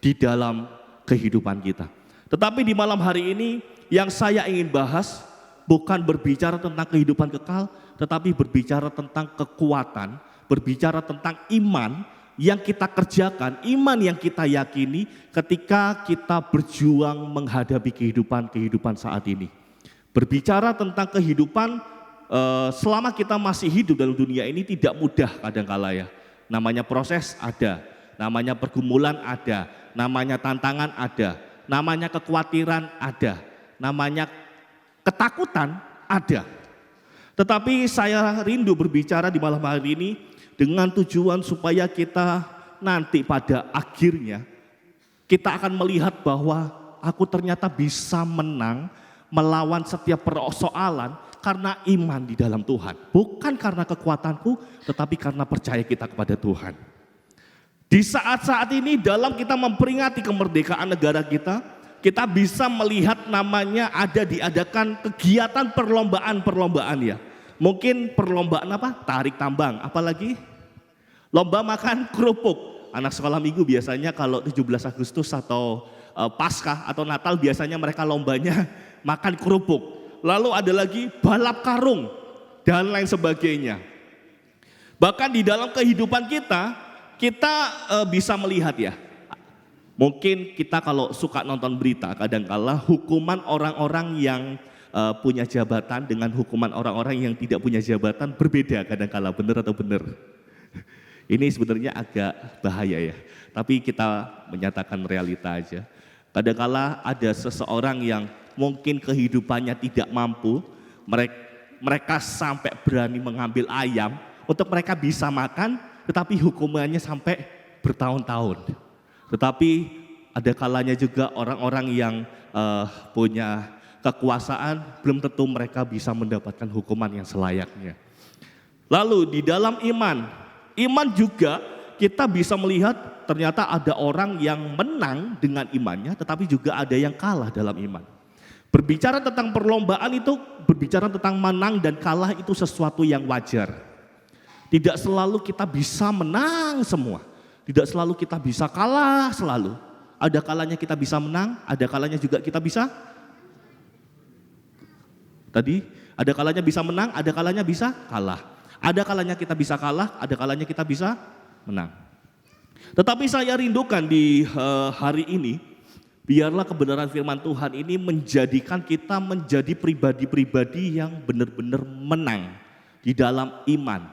Speaker 5: di dalam kehidupan kita. Tetapi di malam hari ini yang saya ingin bahas bukan berbicara tentang kehidupan kekal, tetapi berbicara tentang kekuatan, berbicara tentang iman yang kita kerjakan, iman yang kita yakini ketika kita berjuang menghadapi kehidupan saat ini. Berbicara tentang kehidupan selama kita masih hidup dalam dunia ini tidak mudah kadangkala ya. Namanya proses ada, namanya pergumulan ada, namanya tantangan ada, namanya kekhawatiran ada, namanya ketakutan ada. Tetapi saya rindu berbicara di malam hari ini dengan tujuan supaya kita nanti pada akhirnya kita akan melihat bahwa aku ternyata bisa menang melawan setiap persoalan karena iman di dalam Tuhan. Bukan karena kekuatanku tetapi karena percaya kita kepada Tuhan. Di saat-saat ini dalam kita memperingati kemerdekaan negara kita, kita bisa melihat namanya diadakan kegiatan perlombaan ya. Mungkin perlombaan apa? Tarik tambang, apalagi lomba makan kerupuk. Anak sekolah minggu biasanya kalau 17 Agustus atau Paskah atau Natal biasanya mereka lombanya makan kerupuk. Lalu ada lagi balap karung dan lain sebagainya. Bahkan di dalam kehidupan kita bisa melihat ya. Mungkin kita kalau suka nonton berita kadangkala hukuman orang-orang yang punya jabatan dengan hukuman orang-orang yang tidak punya jabatan berbeda kadangkala, benar atau benar? Ini sebenarnya agak bahaya ya, tapi kita menyatakan realita aja. Kadangkala ada seseorang yang mungkin kehidupannya tidak mampu, mereka sampai berani mengambil ayam untuk mereka bisa makan, tetapi hukumannya sampai bertahun-tahun. Tetapi ada kalanya juga orang-orang yang punya kekuasaan belum tentu mereka bisa mendapatkan hukuman yang selayaknya. Lalu di dalam iman juga kita bisa melihat ternyata ada orang yang menang dengan imannya tetapi juga ada yang kalah dalam iman. Berbicara tentang perlombaan itu berbicara tentang menang dan kalah itu sesuatu yang wajar. Tidak selalu kita bisa menang semua. Tidak selalu kita bisa kalah selalu. Ada kalanya kita bisa menang, ada kalanya juga kita bisa ada kalanya bisa menang, ada kalanya bisa kalah. Ada kalanya kita bisa kalah, ada kalanya kita bisa menang. Tetapi saya rindukan di hari ini, biarlah kebenaran firman Tuhan ini menjadikan kita menjadi pribadi-pribadi yang benar-benar menang di dalam iman.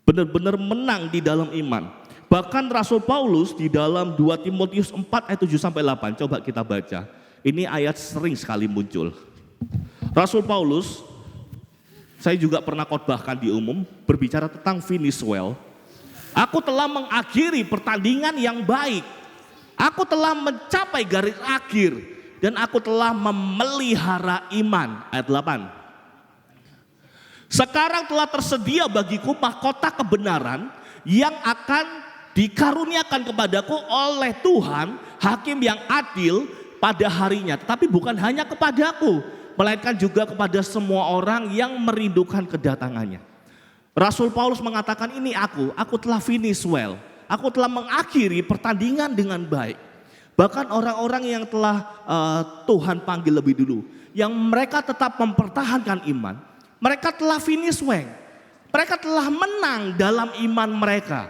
Speaker 5: Benar-benar menang di dalam iman. Bahkan Rasul Paulus di dalam 2 Timotius 4 ayat 7-8, coba kita baca. Ini ayat sering sekali muncul. Rasul Paulus, saya juga pernah khotbahkan di umum, berbicara tentang finish well. Aku telah mengakhiri pertandingan yang baik. Aku telah mencapai garis akhir. Dan aku telah memelihara iman. Ayat 8. Sekarang telah tersedia bagiku mahkota kebenaran yang akan dikaruniakan kepadaku oleh Tuhan, hakim yang adil pada harinya. Tetapi bukan hanya kepadaku, melainkan juga kepada semua orang yang merindukan kedatangannya. Rasul Paulus mengatakan, ini aku telah finish well. Aku telah mengakhiri pertandingan dengan baik. Bahkan orang-orang yang telah Tuhan panggil lebih dulu, yang mereka tetap mempertahankan iman, mereka telah finish well. Mereka telah menang dalam iman mereka.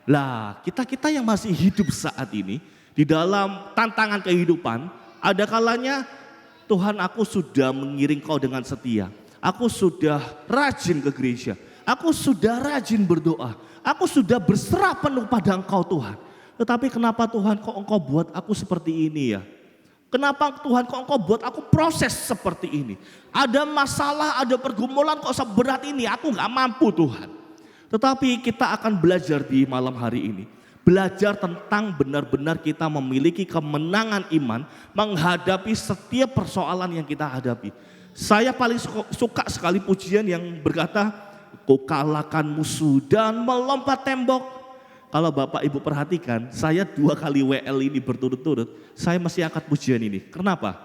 Speaker 5: Lah, kita yang masih hidup saat ini, di dalam tantangan kehidupan, ada kalanya Tuhan, aku sudah mengiring kau dengan setia. Aku sudah rajin ke gereja. Aku sudah rajin berdoa. Aku sudah berserah penuh pada Engkau Tuhan. Tetapi kenapa Tuhan kok Engkau buat aku seperti ini ya? Kenapa Tuhan kok Engkau buat aku proses seperti ini? Ada masalah, ada pergumulan kok seberat ini, aku gak mampu Tuhan. Tetapi kita akan belajar di malam hari ini. Belajar tentang benar-benar kita memiliki kemenangan iman menghadapi setiap persoalan yang kita hadapi. Saya paling suka sekali pujian yang berkata, kau kalahkan musuh dan melompat tembok. Kalau Bapak Ibu perhatikan, saya 2 kali WL ini berturut-turut, saya masih angkat pujian ini. Kenapa?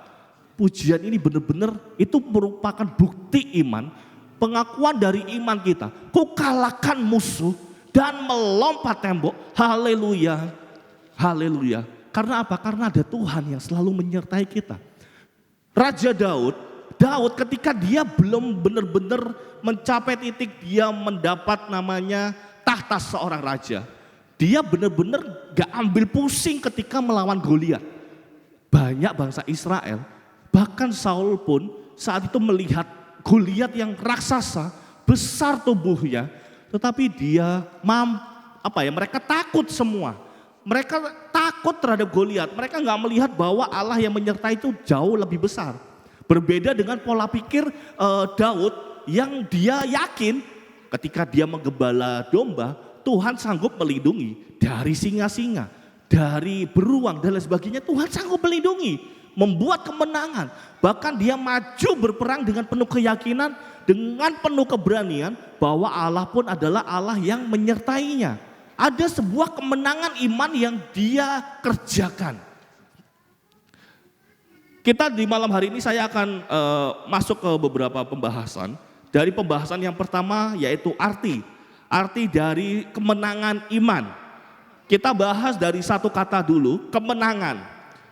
Speaker 5: Pujian ini benar-benar itu merupakan bukti iman, pengakuan dari iman kita. Kau kalahkan musuh dan melompat tembok. Haleluya, haleluya. Karena apa? Karena ada Tuhan yang selalu menyertai kita. Raja Daud ketika dia belum benar-benar mencapai titik dia mendapat namanya tahta seorang raja. Dia benar-benar gak ambil pusing ketika melawan Goliat. Banyak bangsa Israel, bahkan Saul pun saat itu melihat Goliat yang raksasa, besar tubuhnya, tetapi dia mereka takut semua. Mereka takut terhadap Goliat. Mereka gak melihat bahwa Allah yang menyertai itu jauh lebih besar. Berbeda dengan pola pikir Daud yang dia yakin ketika dia menggembala domba, Tuhan sanggup melindungi dari singa-singa, dari beruang dan lain sebagainya. Tuhan sanggup melindungi, membuat kemenangan. Bahkan dia maju berperang dengan penuh keyakinan, dengan penuh keberanian bahwa Allah pun adalah Allah yang menyertainya. Ada sebuah kemenangan iman yang dia kerjakan. Kita di malam hari ini saya akan masuk ke beberapa pembahasan. Dari pembahasan yang pertama yaitu arti dari kemenangan iman. Kita bahas dari satu kata dulu, kemenangan.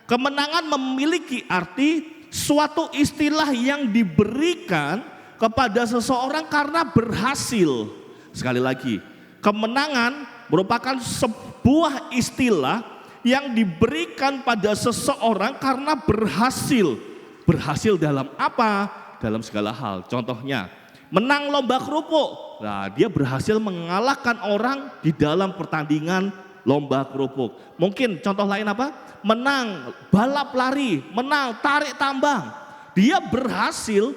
Speaker 5: Kemenangan memiliki arti suatu istilah yang diberikan kepada seseorang karena berhasil. Sekali lagi, kemenangan merupakan sebuah istilah yang diberikan pada seseorang karena berhasil. Berhasil dalam apa? Dalam segala hal. Contohnya, menang lomba kerupuk. Nah, dia berhasil mengalahkan orang di dalam pertandingan lomba kerupuk. Mungkin contoh lain apa? Menang balap lari, menang tarik tambang. Dia berhasil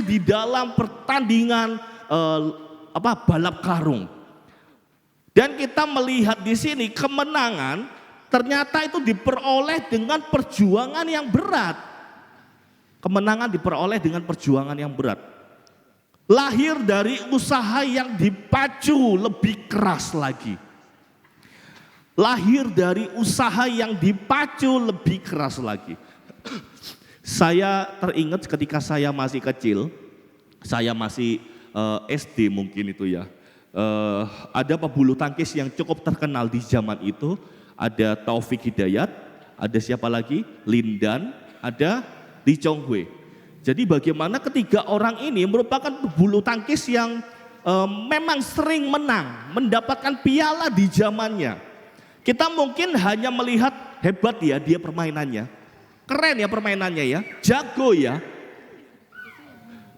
Speaker 5: di dalam pertandingan balap karung. Dan kita melihat di sini kemenangan ternyata itu diperoleh dengan perjuangan yang berat. Kemenangan diperoleh dengan perjuangan yang berat. Lahir dari usaha yang dipacu lebih keras lagi. Lahir dari usaha yang dipacu lebih keras lagi. Saya teringat ketika saya masih kecil, saya masih SD mungkin itu ya. Ada pebulu tangkis yang cukup terkenal di zaman itu. Ada Taufik Hidayat, ada siapa lagi? Lindan, ada Lee Chong Hui. Jadi bagaimana ketiga orang ini merupakan pebulu tangkis yang memang sering menang, mendapatkan piala di zamannya. Kita mungkin hanya melihat hebat ya dia permainannya, keren ya permainannya ya, jago ya.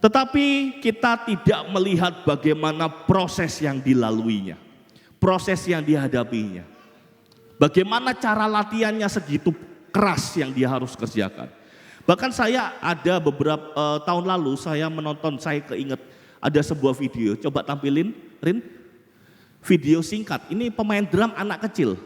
Speaker 5: Tetapi kita tidak melihat bagaimana proses yang dilaluinya, proses yang dihadapinya. Bagaimana cara latihannya segitu keras yang dia harus kerjakan. Bahkan saya ada beberapa tahun lalu saya menonton, saya keinget ada sebuah video, coba tampilin Rin. Video singkat, ini pemain drum anak kecil.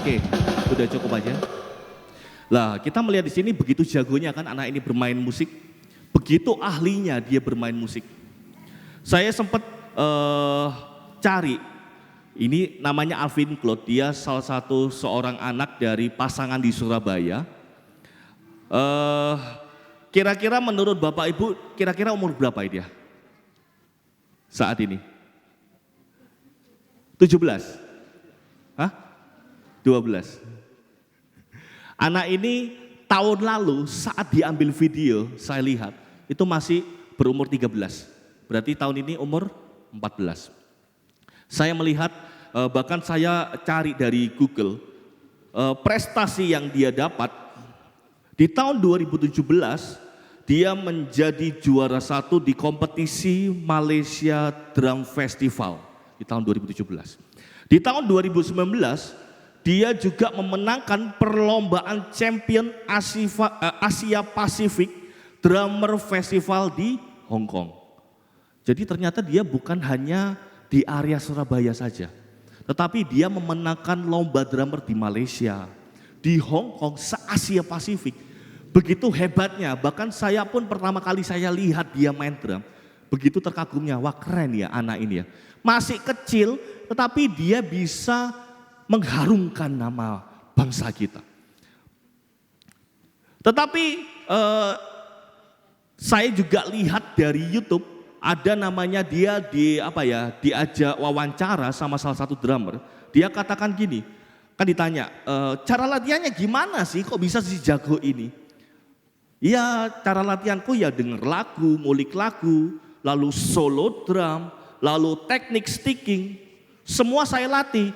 Speaker 5: Oke, udah cukup aja. Lah, kita melihat di sini begitu jagonya kan anak ini bermain musik, begitu ahlinya dia bermain musik. Saya sempat cari, ini namanya Alvin Claude, dia salah satu seorang anak dari pasangan di Surabaya. Kira-kira menurut Bapak Ibu, kira-kira umur berapa dia saat ini? 17? Hah? 12? Anak ini tahun lalu saat diambil video, saya lihat, itu masih berumur 13. Berarti tahun ini umur 14. Saya melihat, bahkan saya cari dari Google, prestasi yang dia dapat, di tahun 2017, dia menjadi juara 1 di kompetisi Malaysia Drum Festival di tahun 2017. Di tahun 2019, dia juga memenangkan perlombaan champion Asia Pasifik Drummer Festival di Hong Kong. Jadi ternyata dia bukan hanya di area Surabaya saja, tetapi dia memenangkan lomba drummer di Malaysia, di Hong Kong, se-Asia Pasifik. Begitu hebatnya, bahkan saya pun pertama kali saya lihat dia main drum, begitu terkagumnya, wah keren ya anak ini ya. Masih kecil, tetapi dia bisa mengharumkan nama bangsa kita. Tetapi saya juga lihat dari YouTube ada namanya dia diajak wawancara sama salah satu drummer. Dia katakan gini, kan ditanya, cara latihannya gimana sih kok bisa si jago ini? Ya cara latihanku ya denger lagu, ngulik lagu, lalu solo drum, lalu teknik sticking, semua saya latih.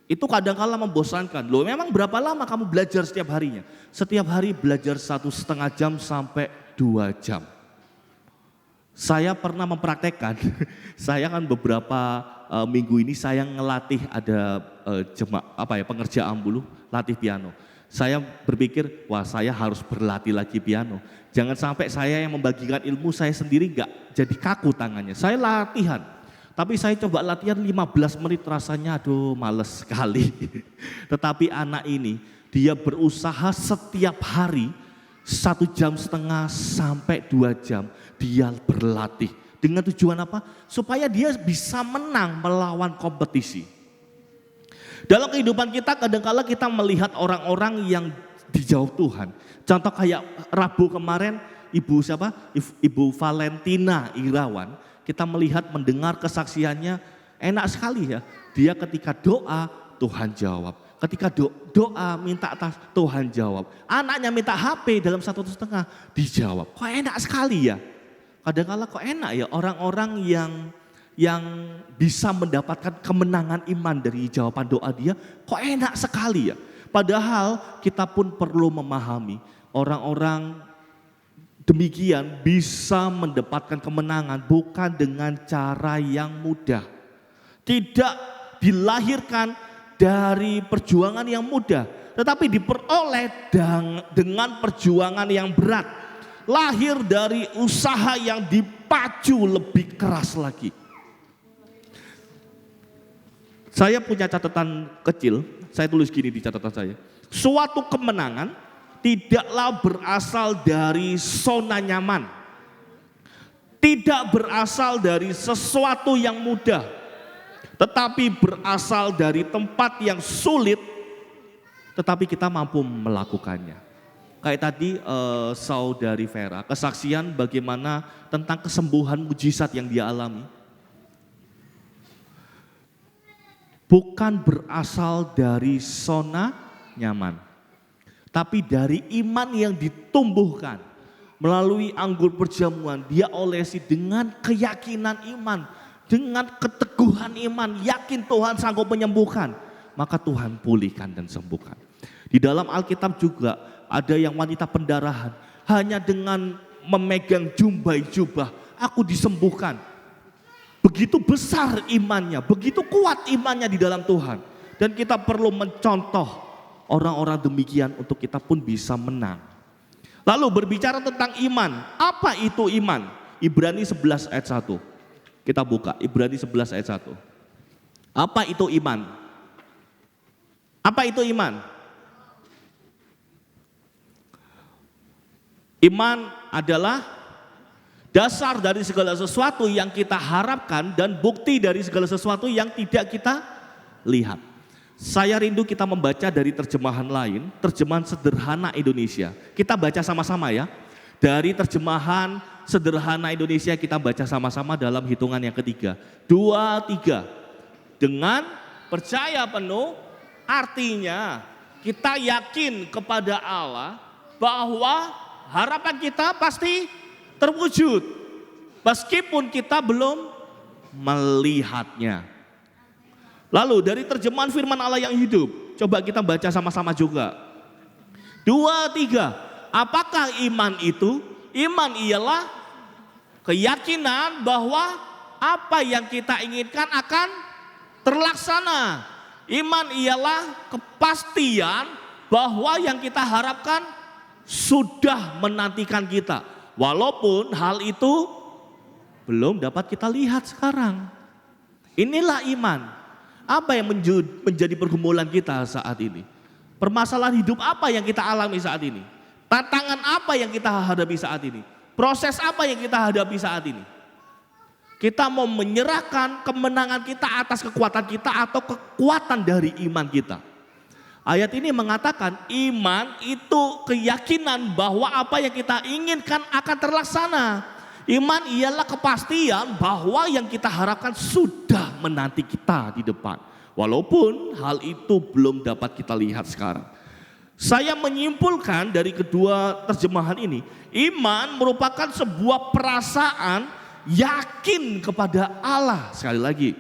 Speaker 5: Itu kadang-kala membosankan. Loh memang berapa lama kamu belajar setiap harinya? Setiap hari belajar 1,5 jam sampai 2 jam. Saya pernah mempraktekkan, saya kan beberapa minggu ini saya ngelatih ada pengerjaan bulu, latih piano. Saya berpikir, wah saya harus berlatih lagi piano. Jangan sampai saya yang membagikan ilmu, saya sendiri enggak jadi kaku tangannya. Saya latihan. Tapi saya coba latihan 15 menit rasanya aduh males sekali. Tetapi anak ini dia berusaha setiap hari 1,5 jam sampai 2 jam dia berlatih. Dengan tujuan apa? Supaya dia bisa menang melawan kompetisi. Dalam kehidupan kita kadang-kala kita melihat orang-orang yang dijauh Tuhan. Contoh kayak Rabu kemarin Ibu Valentina Irawan. Kita melihat, mendengar kesaksiannya enak sekali ya. Dia ketika doa, Tuhan jawab. Ketika doa minta atas, Tuhan jawab. Anaknya minta HP dalam 1,5 jam, dijawab. Kok enak sekali ya. Kadang-kala kok enak ya orang-orang yang bisa mendapatkan kemenangan iman dari jawaban doa dia. Kok enak sekali ya. Padahal kita pun perlu memahami orang-orang demikian bisa mendapatkan kemenangan bukan dengan cara yang mudah. Tidak dilahirkan dari perjuangan yang mudah, tetapi diperoleh dengan perjuangan yang berat. Lahir dari usaha yang dipacu lebih keras lagi. Saya punya catatan kecil, saya tulis gini di catatan saya. Suatu kemenangan tidaklah berasal dari zona nyaman. Tidak berasal dari sesuatu yang mudah. Tetapi berasal dari tempat yang sulit. Tetapi kita mampu melakukannya. Kayak tadi saudari Vera, kesaksian bagaimana tentang kesembuhan mujizat yang dia alami. Bukan berasal dari zona nyaman. Tapi dari iman yang ditumbuhkan melalui anggur perjamuan, dia olesi dengan keyakinan iman, dengan keteguhan iman, yakin Tuhan sanggup menyembuhkan, maka Tuhan pulihkan dan sembuhkan. Di dalam Alkitab juga ada yang wanita pendarahan, hanya dengan memegang jumbai jubah, aku disembuhkan. Begitu besar imannya, begitu kuat imannya di dalam Tuhan. Dan kita perlu mencontoh orang-orang demikian untuk kita pun bisa menang. Lalu berbicara tentang iman, apa itu iman? Ibrani 11 ayat 1. Kita buka Ibrani 11 ayat 1. Apa itu iman? Apa itu iman? Iman adalah dasar dari segala sesuatu yang kita harapkan dan bukti dari segala sesuatu yang tidak kita lihat. Saya rindu kita membaca dari terjemahan lain, terjemahan sederhana Indonesia. Kita baca sama-sama ya. Dari terjemahan sederhana Indonesia kita baca sama-sama dalam hitungan yang ketiga. 2, 3. Dengan percaya penuh artinya kita yakin kepada Allah bahwa harapan kita pasti terwujud. Meskipun kita belum melihatnya. Lalu dari terjemahan firman Allah yang hidup, coba kita baca sama-sama juga. 2, 3. Apakah iman itu? Iman ialah keyakinan bahwa apa yang kita inginkan akan terlaksana. Iman ialah kepastian bahwa yang kita harapkan sudah menantikan kita. Walaupun hal itu belum dapat kita lihat sekarang. Inilah iman. Apa yang menjadi pergumulan kita saat ini? Permasalahan hidup apa yang kita alami saat ini? Tantangan apa yang kita hadapi saat ini? Proses apa yang kita hadapi saat ini? Kita mau menyerahkan kemenangan kita atas kekuatan kita atau kekuatan dari iman kita? Ayat ini mengatakan iman itu keyakinan bahwa apa yang kita inginkan akan terlaksana. Iman ialah kepastian bahwa yang kita harapkan sudah menanti kita di depan. Walaupun hal itu belum dapat kita lihat sekarang. Saya menyimpulkan dari kedua terjemahan ini, iman merupakan sebuah perasaan yakin kepada Allah. Sekali lagi,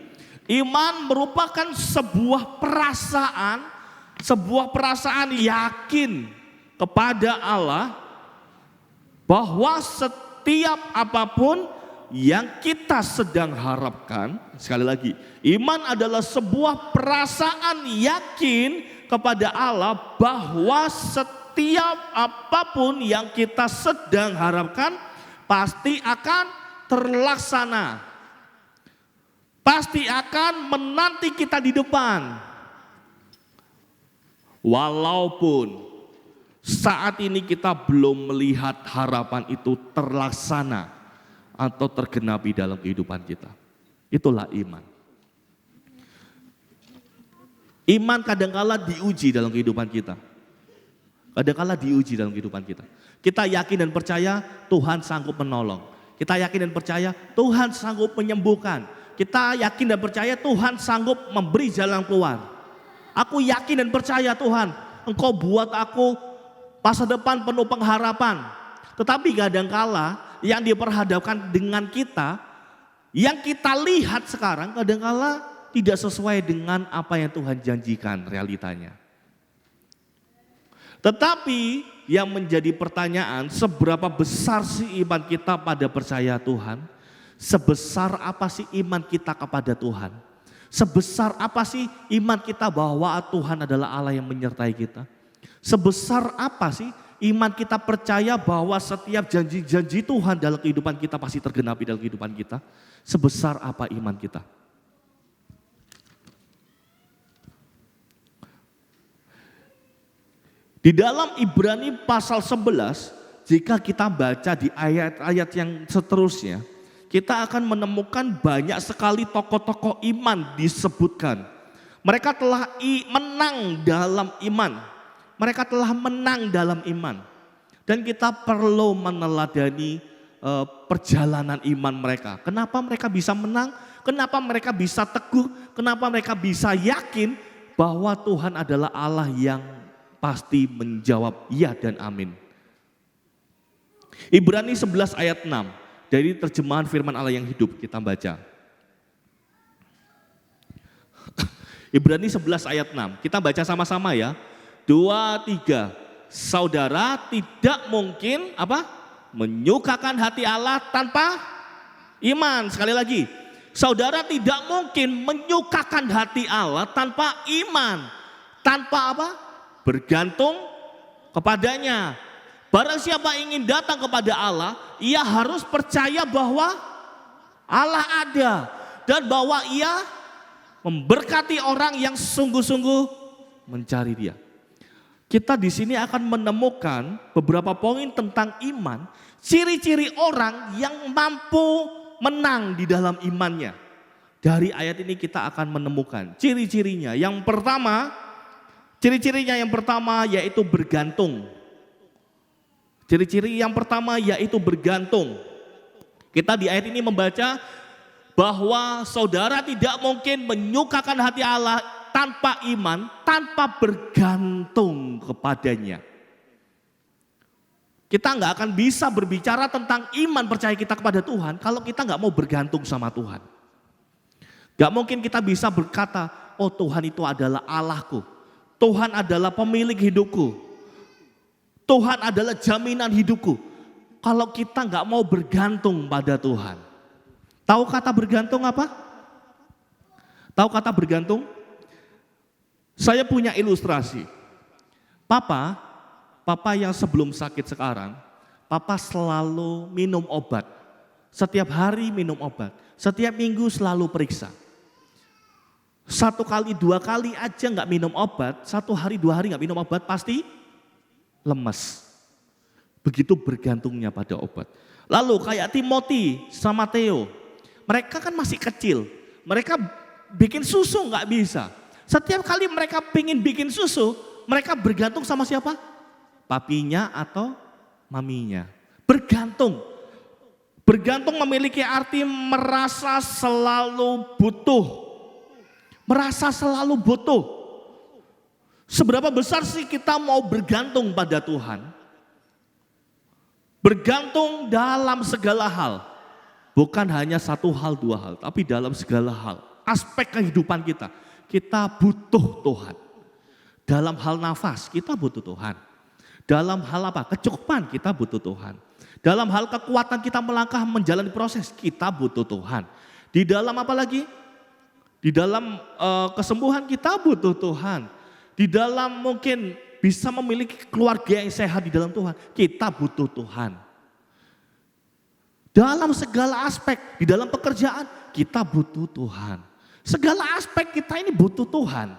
Speaker 5: iman merupakan sebuah perasaan yakin kepada Allah bahwa setiap apapun yang kita sedang harapkan, sekali lagi, iman adalah sebuah perasaan yakin kepada Allah bahwa setiap apapun yang kita sedang harapkan pasti akan terlaksana. Pasti akan menanti kita di depan. Walaupun saat ini kita belum melihat harapan itu terlaksana atau tergenapi dalam kehidupan kita. Itulah iman. Iman kadangkala diuji dalam kehidupan kita. Kadangkala diuji dalam kehidupan kita. Kita yakin dan percaya Tuhan sanggup menolong. Kita yakin dan percaya Tuhan sanggup menyembuhkan. Kita yakin dan percaya Tuhan sanggup memberi jalan keluar. Aku yakin dan percaya Tuhan, Engkau buat aku masa depan penuh pengharapan. Tetapi kadangkala yang diperhadapkan dengan kita, yang kita lihat sekarang kadangkala tidak sesuai dengan apa yang Tuhan janjikan realitanya. Tetapi yang menjadi pertanyaan, seberapa besar sih iman kita pada percaya Tuhan? Sebesar apa sih iman kita kepada Tuhan? Sebesar apa sih iman kita bahwa Tuhan adalah Allah yang menyertai kita? Sebesar apa sih iman kita percaya bahwa setiap janji-janji Tuhan dalam kehidupan kita pasti tergenapi dalam kehidupan kita? Sebesar apa iman kita? Di dalam Ibrani pasal 11, jika kita baca di ayat-ayat yang seterusnya, kita akan menemukan banyak sekali tokoh-tokoh iman disebutkan. Mereka telah menang dalam iman. Mereka telah menang dalam iman. Dan kita perlu meneladani perjalanan iman mereka. Kenapa mereka bisa menang? Kenapa mereka bisa teguh? Kenapa mereka bisa yakin bahwa Tuhan adalah Allah yang pasti menjawab ya dan amin. Ibrani 11 ayat 6 dari terjemahan firman Allah yang hidup kita baca. Ibrani 11 ayat 6, kita baca sama-sama ya. 2, 3, saudara tidak mungkin menyukakan hati Allah tanpa iman. Sekali lagi, saudara tidak mungkin menyukakan hati Allah tanpa iman. Tanpa bergantung kepadanya. Barang siapa ingin datang kepada Allah, ia harus percaya bahwa Allah ada dan bahwa ia memberkati orang yang sungguh-sungguh mencari Dia. Kita di sini akan menemukan beberapa poin tentang iman, ciri-ciri orang yang mampu menang di dalam imannya. Dari ayat ini kita akan menemukan ciri-cirinya. Ciri-cirinya yang pertama yaitu bergantung. Ciri-ciri yang pertama yaitu bergantung. Kita di ayat ini membaca bahwa saudara tidak mungkin menyukakan hati Allah tanpa iman, tanpa bergantung kepadanya. Kita nggak akan bisa berbicara tentang iman percaya kita kepada Tuhan kalau kita nggak mau bergantung sama Tuhan. Gak mungkin kita bisa berkata, oh Tuhan itu adalah Allahku. Tuhan adalah pemilik hidupku. Tuhan adalah jaminan hidupku. Kalau kita nggak mau bergantung pada Tuhan. Tahu kata bergantung apa? Tahu kata bergantung? Saya punya ilustrasi. Papa yang sebelum sakit sekarang, Papa selalu minum obat. Setiap hari minum obat. Setiap minggu selalu periksa. 1 kali 2 kali aja nggak minum obat, 1 hari 2 hari nggak minum obat pasti lemes. Begitu bergantungnya pada obat. Lalu kayak Timothy sama Theo, mereka kan masih kecil, mereka bikin susu nggak bisa. Setiap kali mereka pengen bikin susu, mereka bergantung sama siapa? Papinya atau maminya. Bergantung. Bergantung memiliki arti merasa selalu butuh. Merasa selalu butuh. Seberapa besar sih kita mau bergantung pada Tuhan? Bergantung dalam segala hal. Bukan hanya 1 hal, 2 hal, tapi dalam segala hal. Aspek kehidupan kita. Kita butuh Tuhan. Dalam hal nafas kita butuh Tuhan. Dalam hal apa? Kecukupan kita butuh Tuhan. Dalam hal kekuatan kita melangkah menjalani proses kita butuh Tuhan. Di dalam apa lagi? Di dalam kesembuhan kita butuh Tuhan. Di dalam mungkin bisa memiliki keluarga yang sehat di dalam Tuhan. Kita butuh Tuhan. Dalam segala aspek, di dalam pekerjaan kita butuh Tuhan. Segala aspek kita ini butuh Tuhan.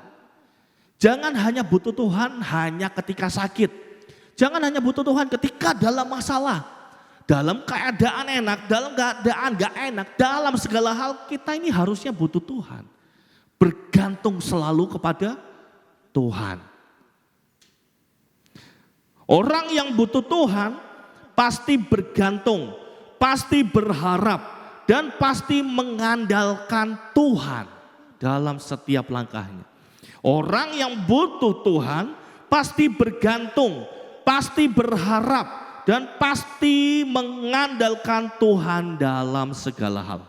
Speaker 5: Jangan hanya butuh Tuhan hanya ketika sakit. Jangan hanya butuh Tuhan ketika dalam masalah. Dalam keadaan enak, dalam keadaan gak enak, dalam segala hal kita ini harusnya butuh Tuhan. Bergantung selalu kepada Tuhan. Orang yang butuh Tuhan pasti bergantung, pasti berharap, dan pasti mengandalkan Tuhan dalam setiap langkahnya. Orang yang butuh Tuhan pasti bergantung, pasti berharap, dan pasti mengandalkan Tuhan dalam segala hal.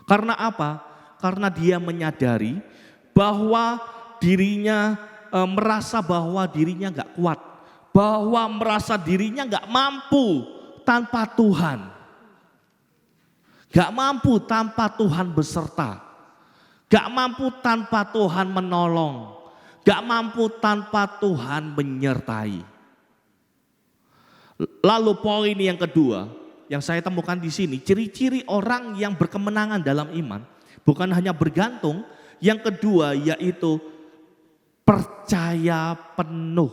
Speaker 5: Karena apa? Karena dia menyadari bahwa dirinya merasa bahwa dirinya gak kuat, bahwa merasa dirinya gak mampu tanpa Tuhan. Gak mampu tanpa Tuhan beserta. Gak mampu tanpa Tuhan menolong. Gak mampu tanpa Tuhan menyertai. Lalu poin yang kedua yang saya temukan di sini, ciri-ciri orang yang berkemenangan dalam iman bukan hanya bergantung, yang kedua yaitu percaya penuh.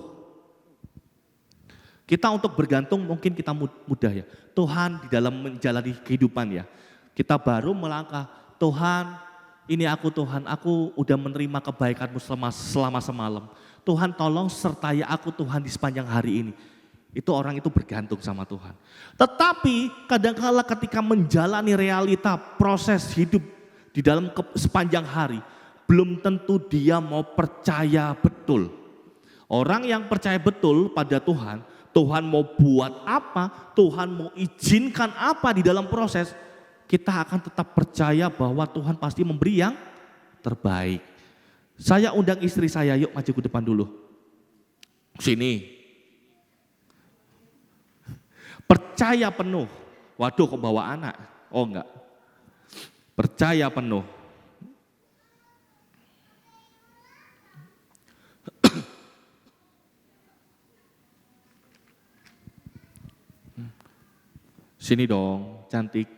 Speaker 5: Kita untuk bergantung mungkin kita mudah ya. Tuhan di dalam menjalani kehidupan ya. Kita baru melangkah, Tuhan ini aku Tuhan, aku udah menerima kebaikanmu selama semalam. Tuhan tolong sertai aku Tuhan di sepanjang hari ini. Itu orang itu bergantung sama Tuhan. Tetapi kadang-kala ketika menjalani realita proses hidup di dalam sepanjang hari, belum tentu dia mau percaya betul. Orang yang percaya betul pada Tuhan, Tuhan mau buat apa, Tuhan mau izinkan apa di dalam proses, kita akan tetap percaya bahwa Tuhan pasti memberi yang terbaik. Saya undang istri saya, yuk maju ke depan dulu. Sini. Percaya penuh. Waduh kok bawa anak? Oh enggak. Percaya penuh. Sini dong, cantik.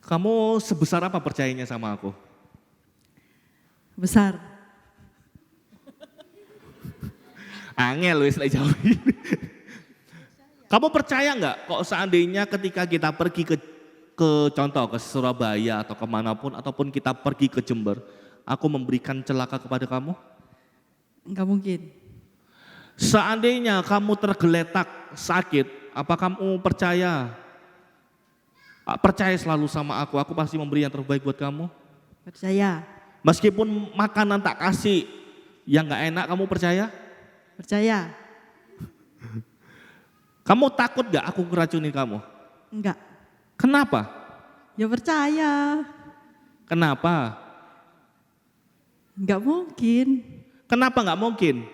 Speaker 5: Kamu sebesar apa percayanya sama aku?
Speaker 1: Besar.
Speaker 5: Angel wis lek jawab. Kamu percaya nggak kok seandainya ketika kita pergi ke contoh ke Surabaya atau kemanapun ataupun kita pergi ke Jember, aku memberikan celaka kepada kamu?
Speaker 1: Enggak mungkin.
Speaker 5: Seandainya kamu tergeletak sakit, apa kamu percaya? Percaya selalu sama aku pasti memberi yang terbaik buat kamu.
Speaker 1: Percaya.
Speaker 5: Meskipun makanan tak kasih yang nggak enak, kamu percaya?
Speaker 1: Percaya.
Speaker 5: Kamu takut gak aku ngeracunin kamu?
Speaker 1: Enggak.
Speaker 5: Kenapa?
Speaker 1: Ya percaya.
Speaker 5: Kenapa?
Speaker 1: Enggak mungkin.
Speaker 5: Kenapa nggak mungkin?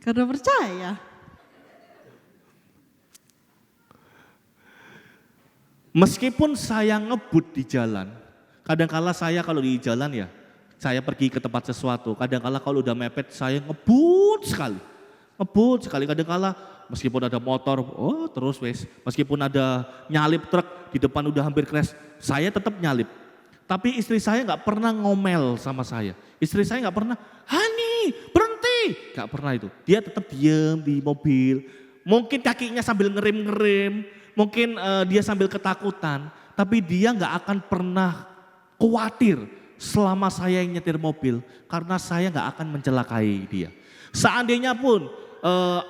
Speaker 1: Karena percaya.
Speaker 5: Meskipun saya ngebut di jalan, kadangkala saya kalau di jalan ya, saya pergi ke tempat sesuatu, kadangkala kalau udah mepet saya ngebut sekali. Ngebut sekali, kadangkala meskipun ada motor, oh terus wes. Meskipun ada nyalip truk di depan udah hampir crash, saya tetap nyalip. Tapi istri saya nggak pernah ngomel sama saya. Istri saya nggak pernah, Hani berhenti. Nggak pernah itu. Dia tetap diam di mobil. Mungkin kakinya sambil ngerem-ngerem. Mungkin dia sambil ketakutan, tapi dia nggak akan pernah khawatir selama saya yang nyetir mobil, karena saya nggak akan mencelakai dia. Seandainya pun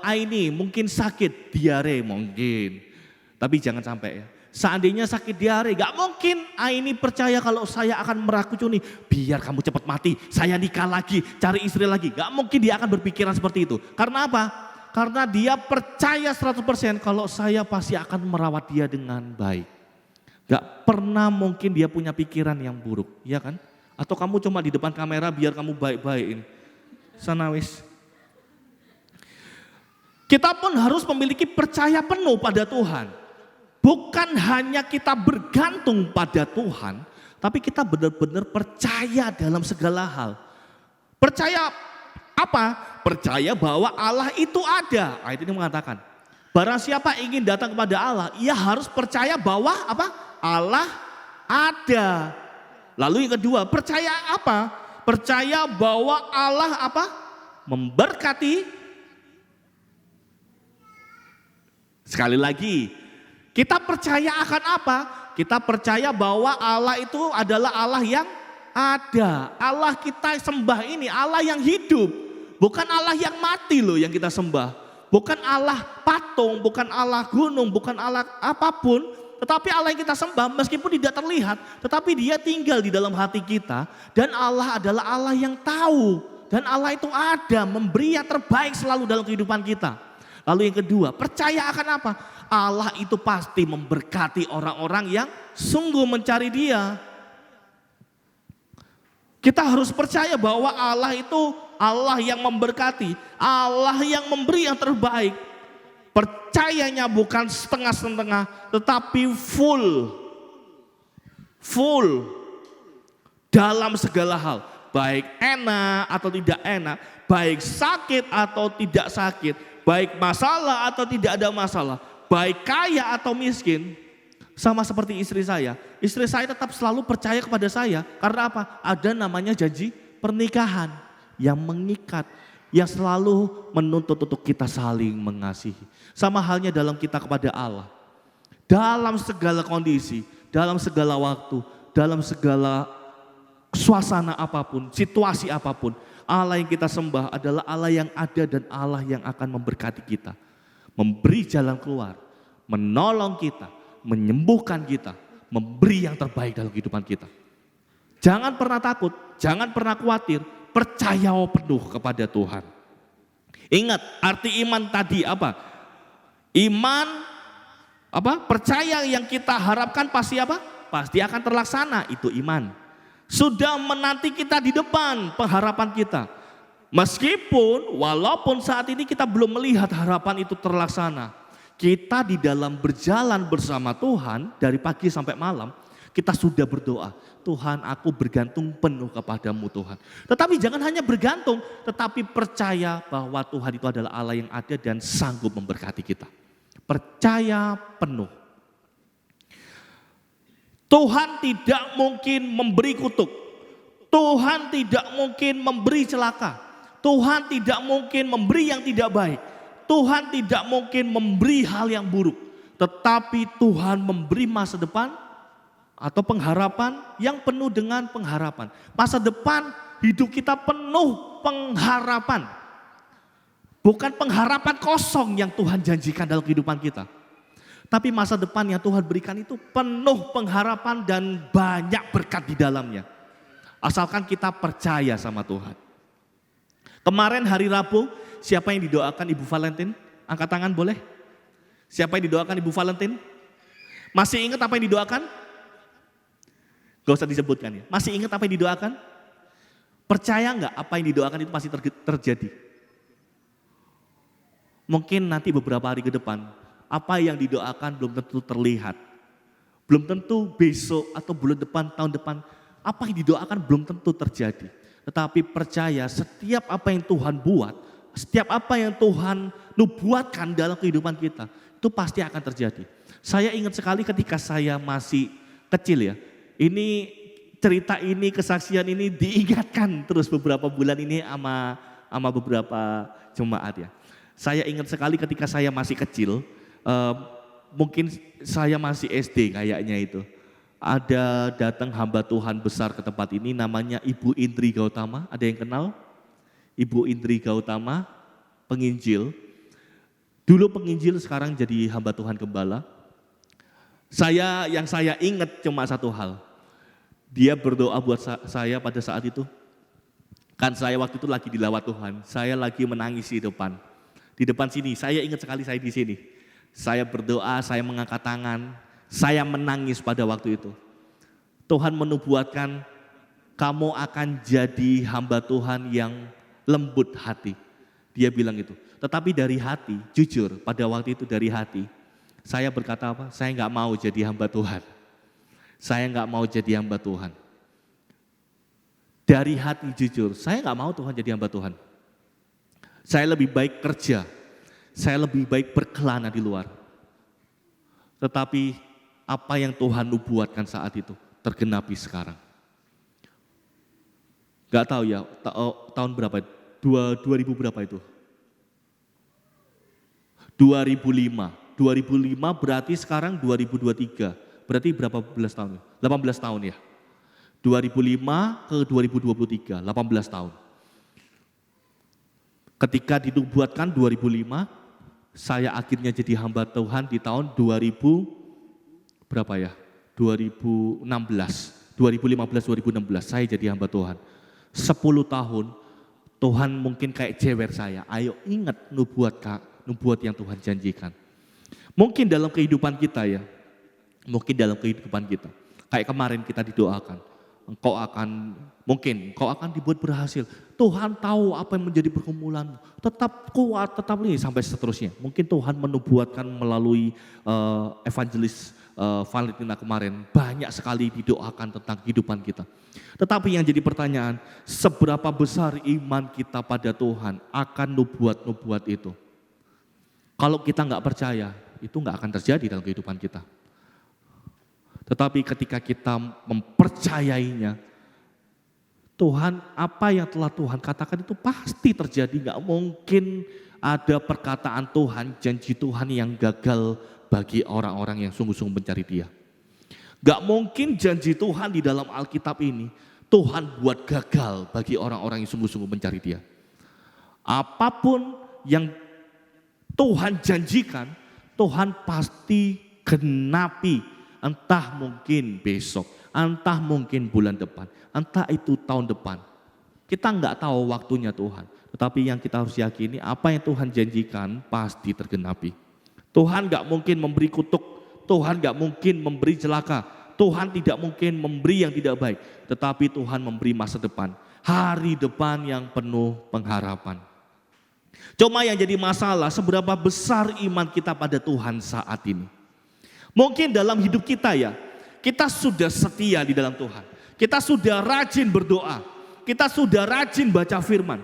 Speaker 5: Aini mungkin sakit diare mungkin, tapi jangan sampai ya. Seandainya sakit diare, nggak mungkin Aini percaya kalau saya akan meracuni, biar kamu cepat mati, saya nikah lagi, cari istri lagi. Nggak mungkin dia akan berpikiran seperti itu. Karena apa? Karena dia percaya 100% kalau saya pasti akan merawat dia dengan baik. Gak pernah mungkin dia punya pikiran yang buruk, ya kan? Atau kamu cuma di depan kamera biar kamu baik-baik ini. Sanawis. Kita pun harus memiliki percaya penuh pada Tuhan. Bukan hanya kita bergantung pada Tuhan, tapi kita benar-benar percaya dalam segala hal. Percaya apa? Percaya bahwa Allah itu ada. Ayat ini mengatakan, barang siapa ingin datang kepada Allah, ia harus percaya bahwa apa? Allah ada. Lalu yang kedua, percaya apa? Percaya bahwa Allah apa? Memberkati. Sekali lagi, kita percaya akan apa? Kita percaya bahwa Allah itu adalah Allah yang ada. Allah kita sembah ini Allah yang hidup. Bukan Allah yang mati loh yang kita sembah. Bukan Allah patung, bukan Allah gunung, bukan Allah apapun. Tetapi Allah yang kita sembah meskipun tidak terlihat, tetapi dia tinggal di dalam hati kita. Dan Allah adalah Allah yang tahu. Dan Allah itu ada, memberi yang terbaik selalu dalam kehidupan kita. Lalu yang kedua, percaya akan apa? Allah itu pasti memberkati orang-orang yang sungguh mencari dia. Kita harus percaya bahwa Allah itu Allah yang memberkati, Allah yang memberi yang terbaik. Percayanya bukan setengah-setengah, tetapi full dalam segala hal. Baik enak atau tidak enak, baik sakit atau tidak sakit, baik masalah atau tidak ada masalah, baik kaya atau miskin. Sama seperti istri saya tetap selalu percaya kepada saya. Karena apa? Ada namanya janji pernikahan yang mengikat, yang selalu menuntut untuk kita saling mengasihi. Sama halnya dalam kita kepada Allah. Dalam segala kondisi, dalam segala waktu, dalam segala suasana apapun, situasi apapun, Allah yang kita sembah adalah Allah yang ada dan Allah yang akan memberkati kita. Memberi jalan keluar, menolong kita, menyembuhkan kita, memberi yang terbaik dalam kehidupan kita. Jangan pernah takut, jangan pernah khawatir, percaya penuh kepada Tuhan. Ingat arti iman tadi apa? Iman apa? Percaya yang kita harapkan pasti apa? Pasti akan terlaksana, itu iman. Sudah menanti kita di depan pengharapan kita. Meskipun walaupun saat ini kita belum melihat harapan itu terlaksana. Kita di dalam berjalan bersama Tuhan dari pagi sampai malam, kita sudah berdoa, Tuhan aku bergantung penuh kepadamu Tuhan. Tetapi jangan hanya bergantung, tetapi percaya bahwa Tuhan itu adalah Allah yang ada dan sanggup memberkati kita. Percaya penuh. Tuhan tidak mungkin memberi kutuk. Tuhan tidak mungkin memberi celaka. Tuhan tidak mungkin memberi yang tidak baik. Tuhan tidak mungkin memberi hal yang buruk. Tetapi Tuhan memberi masa depan atau pengharapan yang penuh dengan pengharapan. Masa depan hidup kita penuh pengharapan. Bukan pengharapan kosong yang Tuhan janjikan dalam kehidupan kita. Tapi masa depan yang Tuhan berikan itu penuh pengharapan dan banyak berkat di dalamnya. Asalkan kita percaya sama Tuhan. Kemarin hari Rabu, siapa yang didoakan Ibu Valentin? Angkat tangan boleh? Siapa yang didoakan Ibu Valentin? Masih ingat apa yang didoakan? Gak usah disebutkan ya. Masih ingat apa yang didoakan? Percaya nggak apa yang didoakan itu pasti terjadi? Mungkin nanti beberapa hari ke depan, apa yang didoakan belum tentu terlihat. Belum tentu besok atau bulan depan, tahun depan, apa yang didoakan belum tentu terjadi. Tetapi percaya setiap apa yang Tuhan buat, setiap apa yang Tuhan nubuatkan dalam kehidupan kita, itu pasti akan terjadi. Saya ingat sekali ketika saya masih kecil ya, ini cerita ini, kesaksian ini diingatkan terus beberapa bulan ini sama beberapa jemaat ya. Saya ingat sekali ketika saya masih kecil, mungkin saya masih SD kayaknya itu. Ada datang hamba Tuhan besar ke tempat ini namanya Ibu Indri Gautama. Ada yang kenal? Ibu Indri Gautama, penginjil. Dulu penginjil, sekarang jadi hamba Tuhan gembala. Yang saya ingat cuma satu hal. Dia berdoa buat saya pada saat itu. Kan saya waktu itu lagi dilawat Tuhan. Saya lagi menangis di depan. Di depan sini, saya ingat sekali saya di sini. Saya berdoa, saya mengangkat tangan, saya menangis pada waktu itu. Tuhan menubuatkan, kamu akan jadi hamba Tuhan yang lembut hati. Dia bilang itu. Tetapi dari hati, jujur pada waktu itu dari hati, saya berkata apa? Saya nggak mau jadi hamba Tuhan. Saya nggak mau jadi hamba Tuhan. Dari hati jujur, saya nggak mau Tuhan jadi hamba Tuhan. Saya lebih baik kerja, saya lebih baik berkelana di luar. Tetapi apa yang Tuhan nubuatkan saat itu tergenapi sekarang. Gak tahu ya, tahun berapa? 2000 berapa itu? 2005 berarti sekarang 2023. Berarti berapa belas tahun? 18 tahun ya. 2005 ke 2023, 18 tahun. Ketika dinubuatkan 2005, saya akhirnya jadi hamba Tuhan di tahun 2000 berapa ya? 2016, 2015-2016 saya jadi hamba Tuhan. 10 tahun Tuhan mungkin kayak jewer saya, ayo ingat nubuat yang Tuhan janjikan. Mungkin dalam kehidupan kita ya, kayak kemarin kita didoakan. Engkau akan dibuat berhasil. Tuhan tahu apa yang menjadi pergumulanmu. Tetap kuat, tetap ini sampai seterusnya. Mungkin Tuhan menubuatkan melalui evangelis Valentina kemarin. Banyak sekali didoakan tentang kehidupan kita. Tetapi yang jadi pertanyaan, seberapa besar iman kita pada Tuhan akan nubuat-nubuat itu? Kalau kita nggak percaya, itu nggak akan terjadi dalam kehidupan kita. Tetapi ketika kita mempercayainya, Tuhan, apa yang telah Tuhan katakan itu pasti terjadi. Gak mungkin ada perkataan Tuhan, janji Tuhan yang gagal bagi orang-orang yang sungguh-sungguh mencari Dia. Gak mungkin janji Tuhan di dalam Alkitab ini, Tuhan buat gagal bagi orang-orang yang sungguh-sungguh mencari Dia. Apapun yang Tuhan janjikan, Tuhan pasti genapi. Entah mungkin besok, entah mungkin bulan depan, entah itu tahun depan. Kita nggak tahu waktunya Tuhan. Tetapi yang kita harus yakini, apa yang Tuhan janjikan pasti tergenapi. Tuhan nggak mungkin memberi kutuk, Tuhan nggak mungkin memberi celaka, Tuhan tidak mungkin memberi yang tidak baik. Tetapi Tuhan memberi masa depan, hari depan yang penuh pengharapan. Cuma yang jadi masalah, seberapa besar iman kita pada Tuhan saat ini. Mungkin dalam hidup kita ya, kita sudah setia di dalam Tuhan. Kita sudah rajin berdoa. Kita sudah rajin baca firman.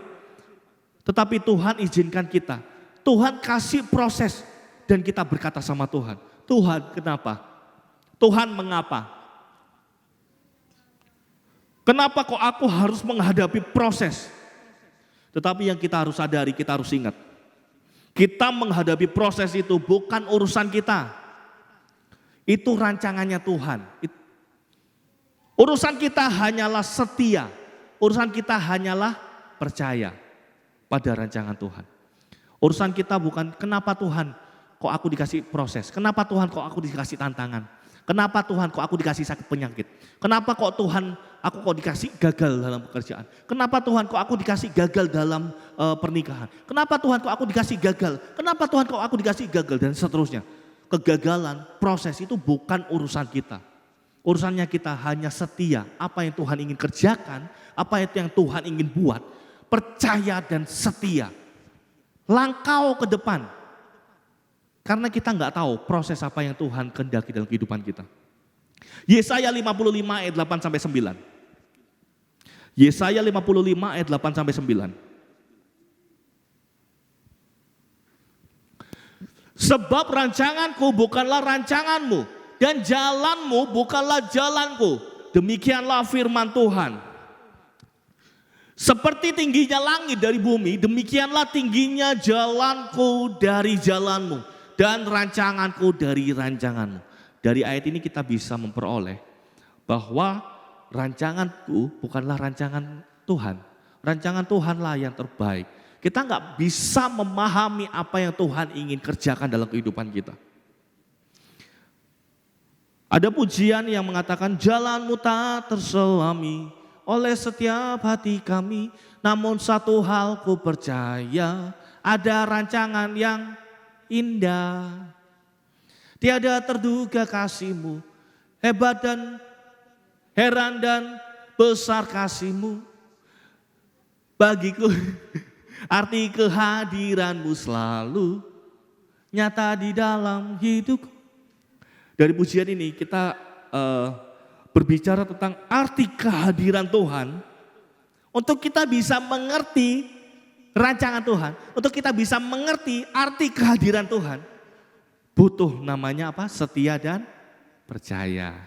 Speaker 5: Tetapi Tuhan izinkan kita. Tuhan kasih proses. Dan kita berkata sama Tuhan, Tuhan kenapa? Tuhan mengapa? Kenapa kok aku harus menghadapi proses? Tetapi yang kita harus sadari, kita harus ingat. Kita menghadapi proses itu bukan urusan kita. Itu rancangannya Tuhan. Urusan kita hanyalah setia. Urusan kita hanyalah percaya pada rancangan Tuhan. Urusan kita bukan kenapa Tuhan kok aku dikasih proses. Kenapa Tuhan kok aku dikasih tantangan. Kenapa Tuhan kok aku dikasih sakit penyakit. Kenapa kok Tuhan aku kok dikasih gagal dalam pekerjaan. Kenapa Tuhan kok aku dikasih gagal dalam pernikahan. Kenapa Tuhan kok aku dikasih gagal. Kenapa Tuhan kok aku dikasih gagal dan seterusnya. Kegagalan, proses itu bukan urusan kita. Urusannya kita hanya setia. Apa yang Tuhan ingin kerjakan, apa itu yang Tuhan ingin buat. Percaya dan setia. Langkau ke depan. Karena kita nggak tahu proses apa yang Tuhan kehendaki dalam kehidupan kita. Yesaya 55 ayat 8 sampai 9. Yesaya 55 ayat 8 sampai 9. Sebab rancanganku bukanlah rancanganmu dan jalanmu bukanlah jalanku. Demikianlah firman Tuhan. Seperti tingginya langit dari bumi, demikianlah tingginya jalanku dari jalanmu dan rancanganku dari rancanganmu. Dari ayat ini kita bisa memperoleh bahwa rancanganku bukanlah rancangan Tuhan. Rancangan Tuhanlah yang terbaik. Kita nggak bisa memahami apa yang Tuhan ingin kerjakan dalam kehidupan kita. Ada pujian yang mengatakan jalanmu tak terselami oleh setiap hati kami. Namun satu hal ku percaya, ada rancangan yang indah. Tiada terduga kasih-Mu, hebat dan heran dan besar kasih-Mu. Bagiku arti kehadiran-Mu selalu nyata di dalam hidupku. Dari pujian ini kita berbicara tentang arti kehadiran Tuhan. Untuk kita bisa mengerti rancangan Tuhan, untuk kita bisa mengerti arti kehadiran Tuhan, butuh namanya apa? Setia dan percaya.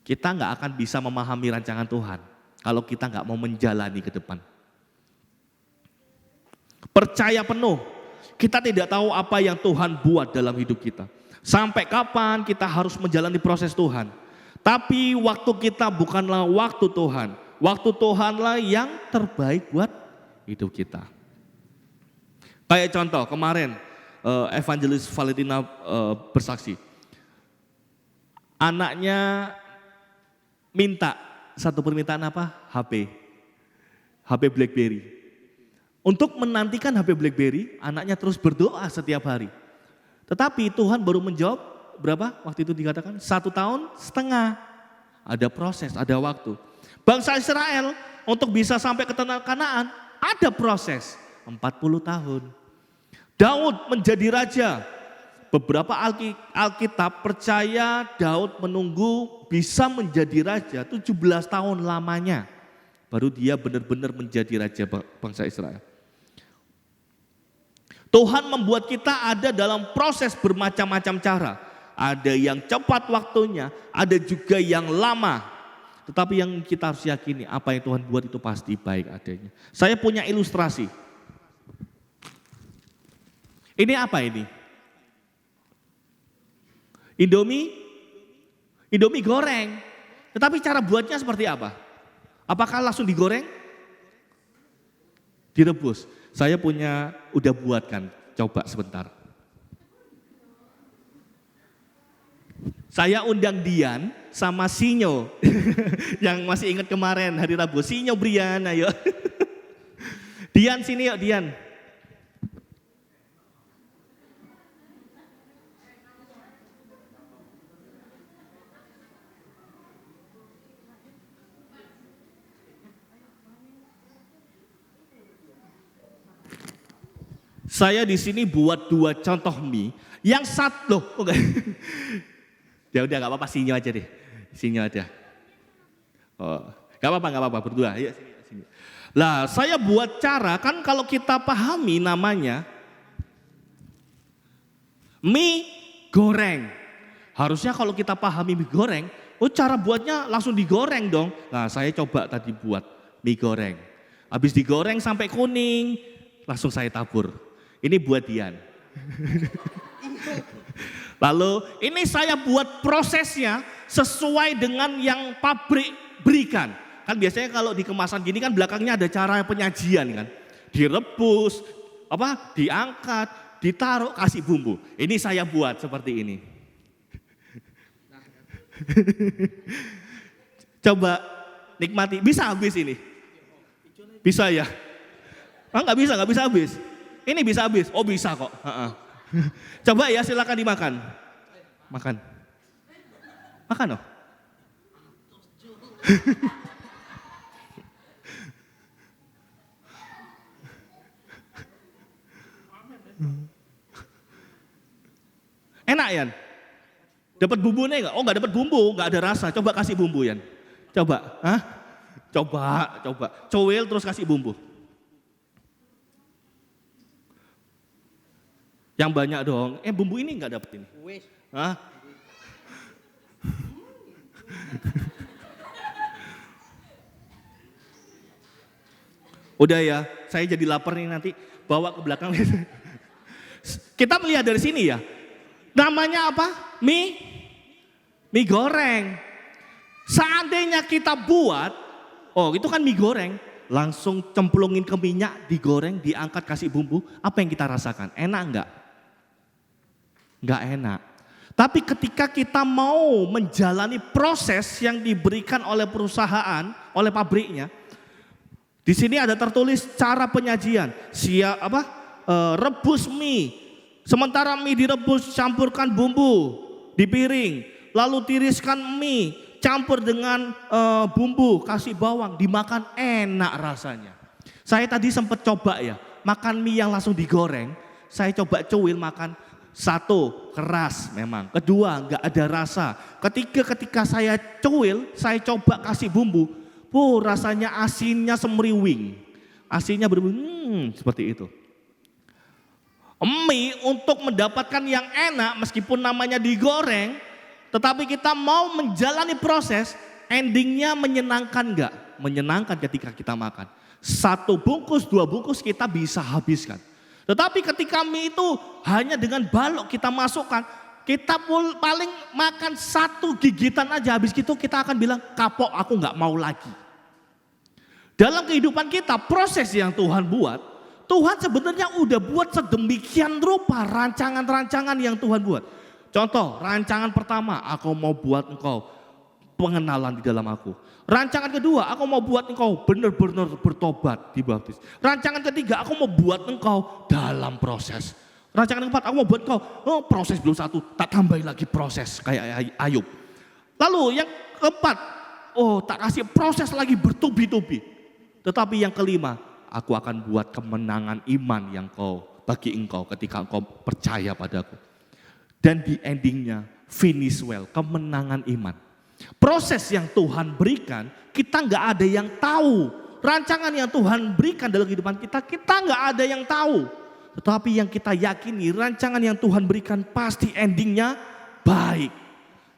Speaker 5: Kita nggak akan bisa memahami rancangan Tuhan kalau kita nggak mau menjalani ke depan. Percaya penuh, kita tidak tahu apa yang Tuhan buat dalam hidup kita. Sampai kapan kita harus menjalani proses Tuhan. Tapi waktu kita bukanlah waktu Tuhan. Waktu Tuhanlah yang terbaik buat hidup kita. Kayak contoh kemarin Evangelis Valentina bersaksi. Anaknya minta satu permintaan apa? HP BlackBerry. Untuk menantikan HP BlackBerry, anaknya terus berdoa setiap hari. Tetapi Tuhan baru menjawab berapa? Waktu itu dikatakan 1 tahun setengah. Ada proses, ada waktu. Bangsa Israel untuk bisa sampai ke tanah Kanaan ada proses 40 tahun. Daud menjadi raja. Beberapa Alkitab percaya Daud menunggu bisa menjadi raja 17 tahun lamanya. Baru dia benar-benar menjadi raja bangsa Israel. Tuhan membuat kita ada dalam proses bermacam-macam cara. Ada yang cepat waktunya, ada juga yang lama. Tetapi yang kita harus yakini apa yang Tuhan buat itu pasti baik adanya. Saya punya ilustrasi. Ini apa ini? Indomie goreng. Tetapi cara buatnya seperti apa? Apakah langsung digoreng? Direbus. Saya udah buatkan, coba sebentar. Saya undang Dian sama Sinyo. Yang masih ingat kemarin hari Rabu. Sinyo Brian, ayo. Dian sini yuk Dian. Saya di sini buat 2 contoh mie. Yang satu, ya udah nggak apa-apa Sinyo aja deh, Sinyo aja. Oh, nggak apa-apa berdua. Iya sini. Lah saya buat cara kan kalau kita pahami namanya mie goreng. Harusnya kalau kita pahami mie goreng, Oh cara buatnya langsung digoreng dong. Nah saya coba tadi buat mie goreng. Habis digoreng sampai kuning, langsung saya tabur. Ini buat Dian. Lalu ini saya buat prosesnya sesuai dengan yang pabrik berikan. Kan biasanya kalau di kemasan gini kan belakangnya ada cara penyajian kan. Direbus, diangkat, ditaruh, kasih bumbu. Ini saya buat seperti ini. Coba nikmati, bisa habis ini? Bisa ya? Nggak bisa habis. Ini bisa habis, oh bisa kok. Coba ya silakan dimakan. Makan oh. Enak Yan? Dapat bumbunya enggak? Oh enggak dapat bumbu, enggak ada rasa. Coba kasih bumbu Yan. Coba, Coba. Cowel terus kasih bumbu. Yang banyak dong. Bumbu ini enggak dapat ini. Hah? Udah ya, saya jadi lapar nih nanti bawa ke belakang. Kita melihat dari sini ya. Namanya apa? Mie goreng. Seandainya kita buat, itu kan mie goreng, langsung cemplungin ke minyak, digoreng, diangkat kasih bumbu, apa yang kita rasakan? Enak enggak? Enggak enak. Tapi ketika kita mau menjalani proses yang diberikan oleh perusahaan, oleh pabriknya, di sini ada tertulis cara penyajian. Rebus mie. Sementara mie direbus, campurkan bumbu di piring, lalu tiriskan mie, campur dengan bumbu, kasih bawang, dimakan enak rasanya. Saya tadi sempat coba ya, makan mie yang langsung digoreng, saya coba cuil makan. Satu, keras memang. Kedua, enggak ada rasa. Ketika saya cuil, saya coba kasih bumbu, rasanya asinnya semeriwing. Asinnya seperti itu. Mie untuk mendapatkan yang enak meskipun namanya digoreng, tetapi kita mau menjalani proses, endingnya menyenangkan enggak? Menyenangkan ketika kita makan. 1 bungkus, 2 bungkus kita bisa habiskan. Tetapi ketika mie itu hanya dengan balok kita masukkan, kita paling makan 1 gigitan aja, habis itu kita akan bilang kapok, aku enggak mau lagi. Dalam kehidupan kita proses yang Tuhan buat, Tuhan sebenarnya udah buat sedemikian rupa rancangan-rancangan yang Tuhan buat. Contoh, rancangan pertama, aku mau buat engkau pengenalan di dalam aku. Rancangan kedua, aku mau buat engkau benar-benar bertobat, dibaptis. Rancangan ketiga, aku mau buat engkau dalam proses. Rancangan keempat, aku mau buat engkau, proses belum 1, tak tambahin lagi proses kayak Ayub. Lalu yang keempat, tak kasih proses lagi bertubi-tubi. Tetapi yang kelima, aku akan buat kemenangan iman yang bagi engkau ketika engkau percaya padaku. Dan di endingnya finish well, kemenangan iman. Proses yang Tuhan berikan, kita nggak ada yang tahu. Rancangan yang Tuhan berikan dalam kehidupan kita nggak ada yang tahu. Tetapi yang kita yakini, rancangan yang Tuhan berikan pasti endingnya baik.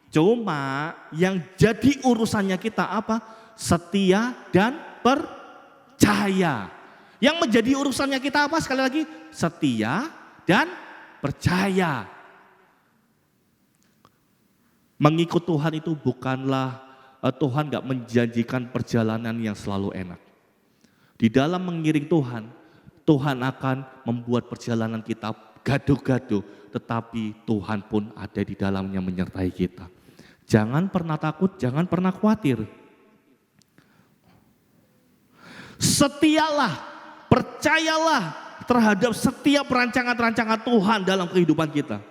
Speaker 5: Cuma yang jadi urusannya kita apa? Setia dan percaya. Yang menjadi urusannya kita apa? Sekali lagi, setia dan percaya. Mengikut Tuhan itu bukanlah Tuhan gak menjanjikan perjalanan yang selalu enak. Di dalam mengiring Tuhan, Tuhan akan membuat perjalanan kita gaduh-gaduh, tetapi Tuhan pun ada di dalamnya menyertai kita. Jangan pernah takut, jangan pernah khawatir. Setialah, percayalah terhadap setiap rancangan-rancangan Tuhan dalam kehidupan kita.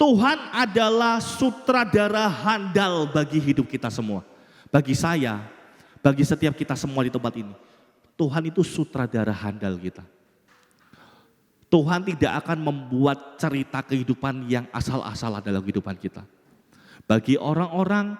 Speaker 5: Tuhan adalah sutradara handal bagi hidup kita semua. Bagi saya, bagi setiap kita semua di tempat ini. Tuhan itu sutradara handal kita. Tuhan tidak akan membuat cerita kehidupan yang asal-asalan dalam kehidupan kita. Bagi orang-orang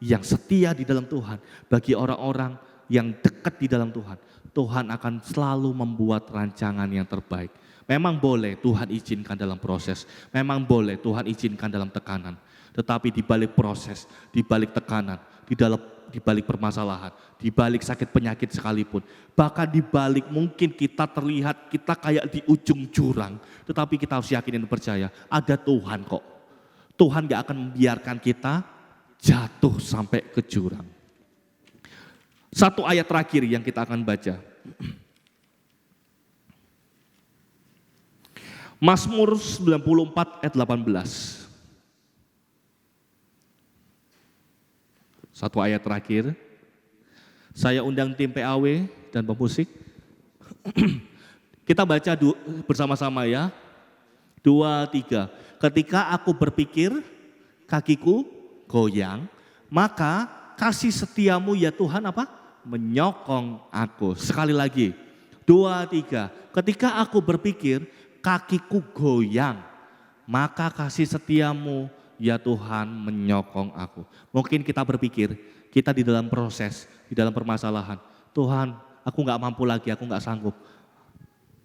Speaker 5: yang setia di dalam Tuhan, bagi orang-orang yang dekat di dalam Tuhan, Tuhan akan selalu membuat rancangan yang terbaik. Memang boleh Tuhan izinkan dalam proses, memang boleh Tuhan izinkan dalam tekanan. Tetapi di balik proses, di balik tekanan, di balik permasalahan, di balik sakit penyakit sekalipun, bahkan di balik mungkin kita terlihat kita kayak di ujung jurang, tetapi kita harus yakin dan percaya ada Tuhan kok. Tuhan gak akan membiarkan kita jatuh sampai ke jurang. Satu ayat terakhir yang kita akan baca. Mazmur 94 ayat 18. Satu ayat terakhir. Saya undang tim PAW dan pemusik. Kita baca bersama-sama ya. 2, 3. Ketika aku berpikir, kakiku goyang, maka kasih setiamu ya Tuhan apa? Menyokong aku. Sekali lagi. 2, 3. Ketika aku berpikir, kakiku goyang, maka kasih setiamu ya Tuhan menyokong aku. Mungkin kita berpikir, kita di dalam proses, di dalam permasalahan. Tuhan, aku gak mampu lagi, aku gak sanggup.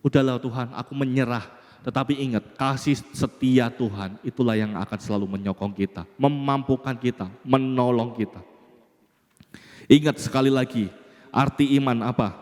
Speaker 5: Udahlah Tuhan, aku menyerah. Tetapi ingat, kasih setia Tuhan itulah yang akan selalu menyokong kita, memampukan kita, menolong kita. Ingat sekali lagi, arti iman apa?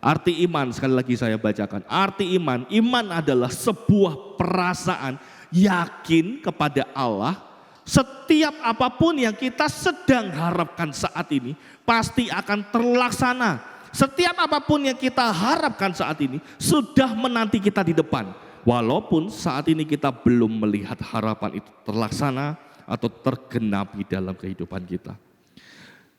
Speaker 5: Arti iman sekali lagi saya bacakan. Arti iman adalah sebuah perasaan yakin kepada Allah. Setiap apapun yang kita sedang harapkan saat ini pasti akan terlaksana. Setiap apapun yang kita harapkan saat ini sudah menanti kita di depan. Walaupun saat ini kita belum melihat harapan itu terlaksana atau tergenapi dalam kehidupan kita.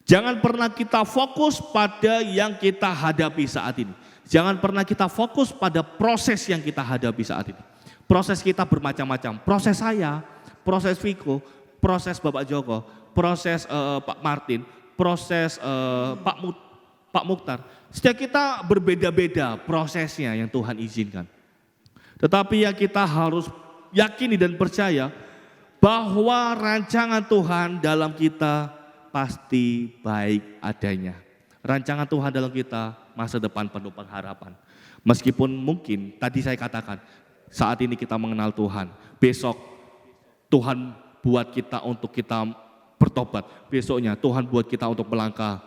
Speaker 5: Jangan pernah kita fokus pada yang kita hadapi saat ini. Jangan pernah kita fokus pada proses yang kita hadapi saat ini. Proses kita bermacam-macam. Proses saya, proses Viko, proses Bapak Joko, proses Pak Martin, proses Pak Mukhtar. Setiap kita berbeda-beda prosesnya yang Tuhan izinkan. Tetapi yang kita harus yakini dan percaya bahwa rancangan Tuhan dalam kita pasti baik adanya. Rancangan Tuhan dalam kita masa depan penuh pengharapan. Meskipun mungkin tadi saya katakan saat ini kita mengenal Tuhan, besok Tuhan buat kita untuk kita bertobat. Besoknya Tuhan buat kita untuk melangkah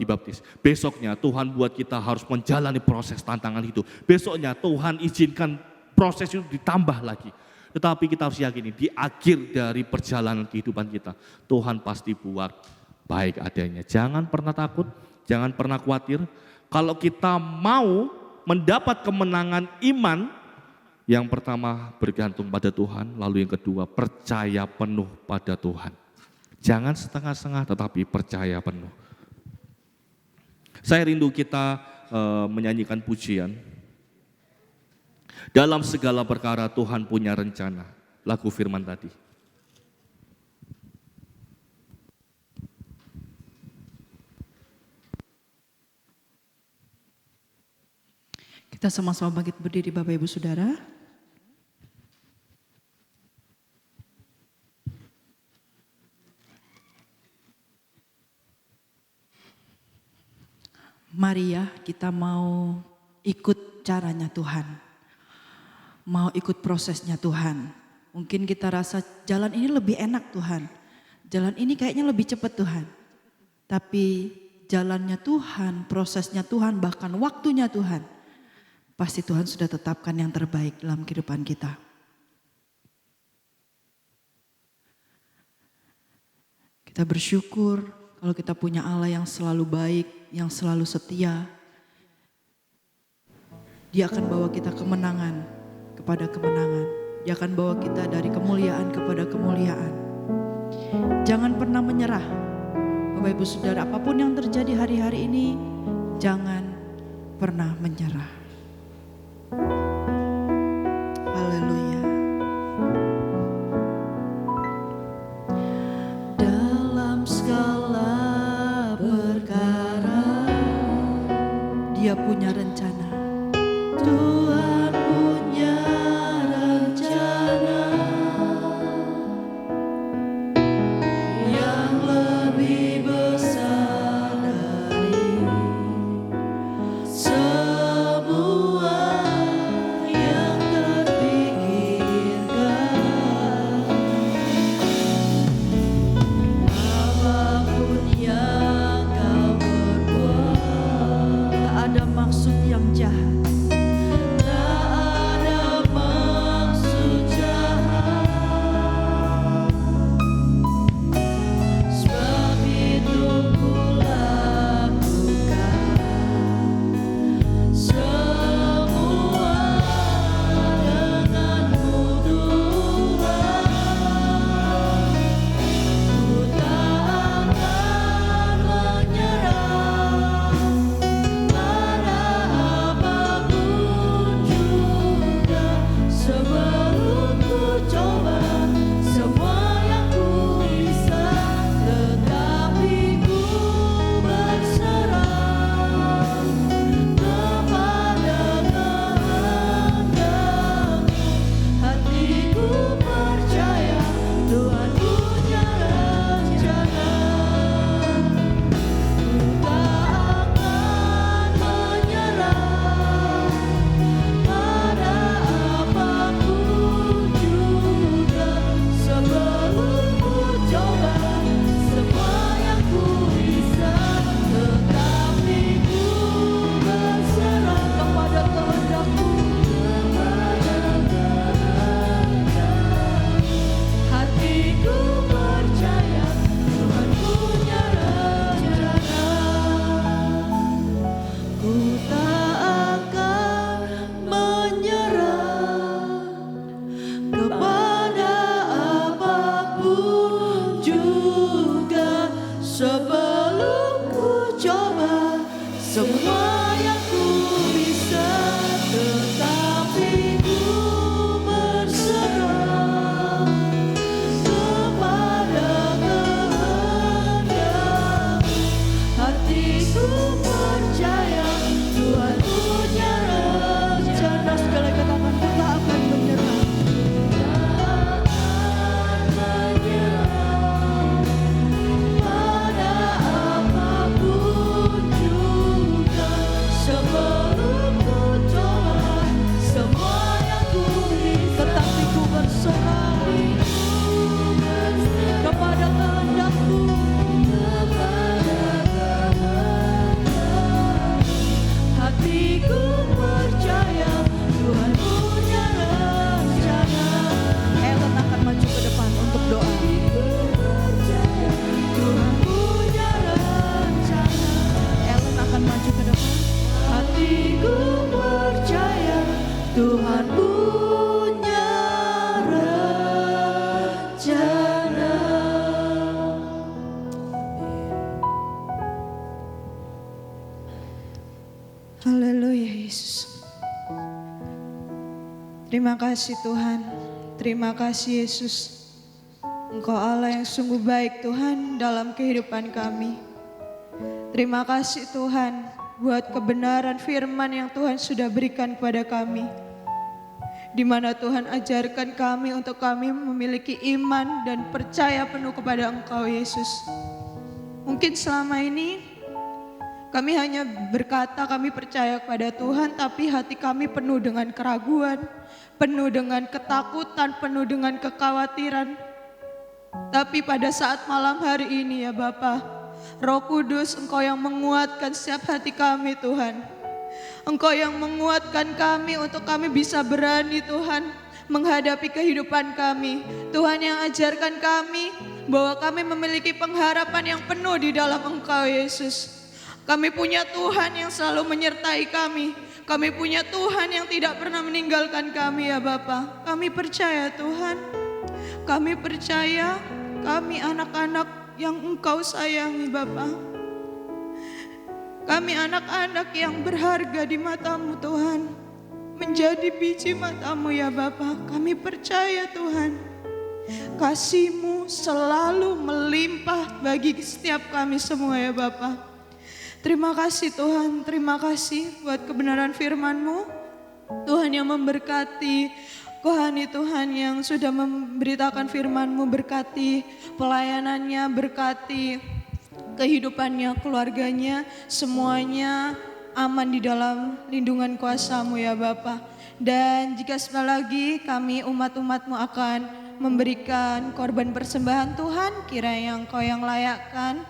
Speaker 5: dibaptis. Besoknya Tuhan buat kita harus menjalani proses tantangan itu. Besoknya Tuhan izinkan proses itu ditambah lagi. Tetapi kita harus yakini di akhir dari perjalanan kehidupan kita, Tuhan pasti buat baik adanya. Jangan pernah takut, jangan pernah khawatir. Kalau kita mau mendapat kemenangan iman, yang pertama bergantung pada Tuhan, lalu yang kedua percaya penuh pada Tuhan. Jangan setengah-setengah tetapi percaya penuh. Saya rindu kita menyanyikan pujian. Dalam segala perkara Tuhan punya rencana. Lagu firman tadi.
Speaker 1: Kita sama-sama bangkit berdiri Bapak Ibu Saudara. Mari ya kita mau ikut caranya Tuhan. Mau ikut prosesnya Tuhan. Mungkin kita rasa jalan ini lebih enak Tuhan. Jalan ini kayaknya lebih cepat Tuhan. Tapi jalannya Tuhan, prosesnya Tuhan, bahkan waktunya Tuhan. Pasti Tuhan sudah tetapkan yang terbaik dalam kehidupan kita. Kita bersyukur kalau kita punya Allah yang selalu baik, yang selalu setia. Dia akan bawa kita kemenangan kepada kemenangan. Dia akan bawa kita dari kemuliaan kepada kemuliaan. Jangan pernah menyerah. Bapak Ibu Saudara, apapun yang terjadi hari-hari ini, jangan pernah menyerah. Haleluya. Dalam segala perkara, Dia punya rencana. Tuhan punya rencana yang lebih besar dari semua yang terpikirkan.
Speaker 6: Terima kasih Tuhan, terima kasih Yesus. Engkau Allah yang sungguh baik Tuhan dalam kehidupan kami. Terima kasih Tuhan buat kebenaran firman yang Tuhan sudah berikan kepada kami. Di mana Tuhan ajarkan kami untuk kami memiliki iman dan percaya penuh kepada Engkau Yesus. Mungkin selama ini kami hanya berkata kami percaya kepada Tuhan, tapi hati kami penuh dengan keraguan, penuh dengan ketakutan, penuh dengan kekhawatiran. Tapi pada saat malam hari ini ya Bapa, Roh Kudus Engkau yang menguatkan setiap hati kami Tuhan. Engkau yang menguatkan kami untuk kami bisa berani Tuhan menghadapi kehidupan kami. Tuhan yang ajarkan kami bahwa kami memiliki pengharapan yang penuh di dalam Engkau Yesus. Kami punya Tuhan yang selalu menyertai kami. Kami punya Tuhan yang tidak pernah meninggalkan kami ya Bapa. Kami percaya Tuhan. Kami percaya kami anak-anak yang Engkau sayangi Bapa. Kami anak-anak yang berharga di mata-Mu Tuhan. Menjadi biji mata-Mu ya Bapa. Kami percaya Tuhan. Kasih-Mu selalu melimpah bagi setiap kami semua ya Bapa. Terima kasih Tuhan. Terima kasih buat kebenaran firman-Mu. Tuhan yang memberkati Kohani Tuhan yang sudah memberitakan firman-Mu, berkati pelayanannya, berkati kehidupannya, keluarganya, semuanya aman di dalam lindungan kuasa-Mu ya Bapa. Dan jika sebentar lagi kami umat-umat-Mu akan memberikan korban persembahan Tuhan, kiranya Engkau yang layakkan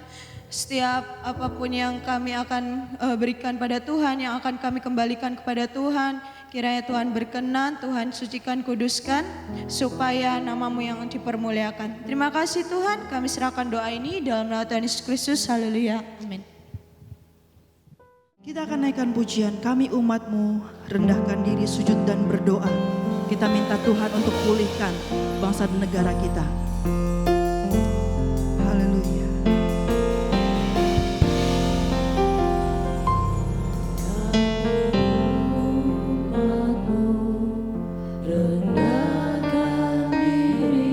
Speaker 6: setiap apapun yang kami akan berikan pada Tuhan, yang akan kami kembalikan kepada Tuhan. Kiranya Tuhan berkenan, Tuhan sucikan, kuduskan, supaya nama-Mu yang dipermuliakan. Terima kasih Tuhan, kami serahkan doa ini dalam nama Tuhan Yesus Kristus. Haleluya. Amin.
Speaker 1: Kita akan naikkan pujian, kami umat-Mu rendahkan diri, sujud dan berdoa. Kita minta Tuhan untuk pulihkan bangsa dan negara kita. Haleluya.
Speaker 3: Berbalik dari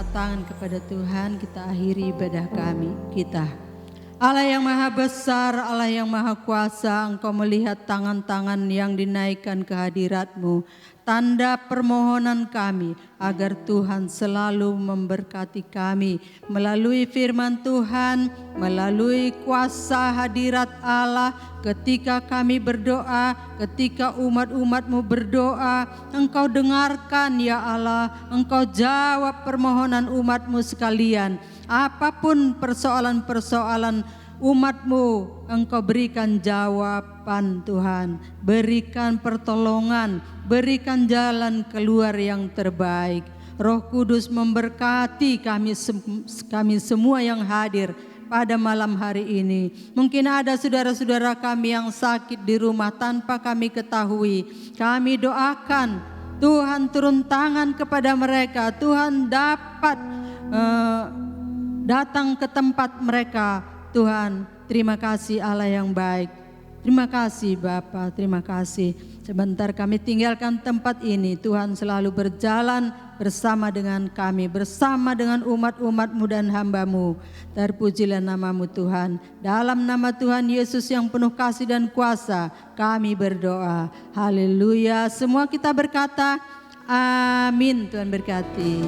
Speaker 7: angkat tangan kepada Tuhan, kita akhiri ibadah kita. Allah yang maha besar, Allah yang maha kuasa, Engkau melihat tangan-tangan yang dinaikkan ke hadirat-Mu. Tanda permohonan kami agar Tuhan selalu memberkati kami melalui firman Tuhan, melalui kuasa hadirat Allah. Ketika kami berdoa, ketika umat-umat-Mu berdoa, Engkau dengarkan ya Allah, Engkau jawab permohonan umat-Mu sekalian. Apapun persoalan-persoalan umat-Mu, Engkau berikan jawaban Tuhan, berikan pertolongan, berikan jalan keluar yang terbaik. Roh Kudus memberkati kami semua yang hadir pada malam hari ini. Mungkin ada saudara-saudara kami yang sakit di rumah tanpa kami ketahui. Kami doakan Tuhan turun tangan kepada mereka, Tuhan dapat datang ke tempat mereka. Tuhan, terima kasih Allah yang baik. Terima kasih Bapa, terima kasih. Sebentar kami tinggalkan tempat ini, Tuhan selalu berjalan bersama dengan kami, bersama dengan umat-umat-Mu dan hamba-Mu. Terpujilah nama-Mu Tuhan. Dalam nama Tuhan Yesus yang penuh kasih dan kuasa, kami berdoa. Haleluya. Semua kita berkata, amin. Tuhan berkati.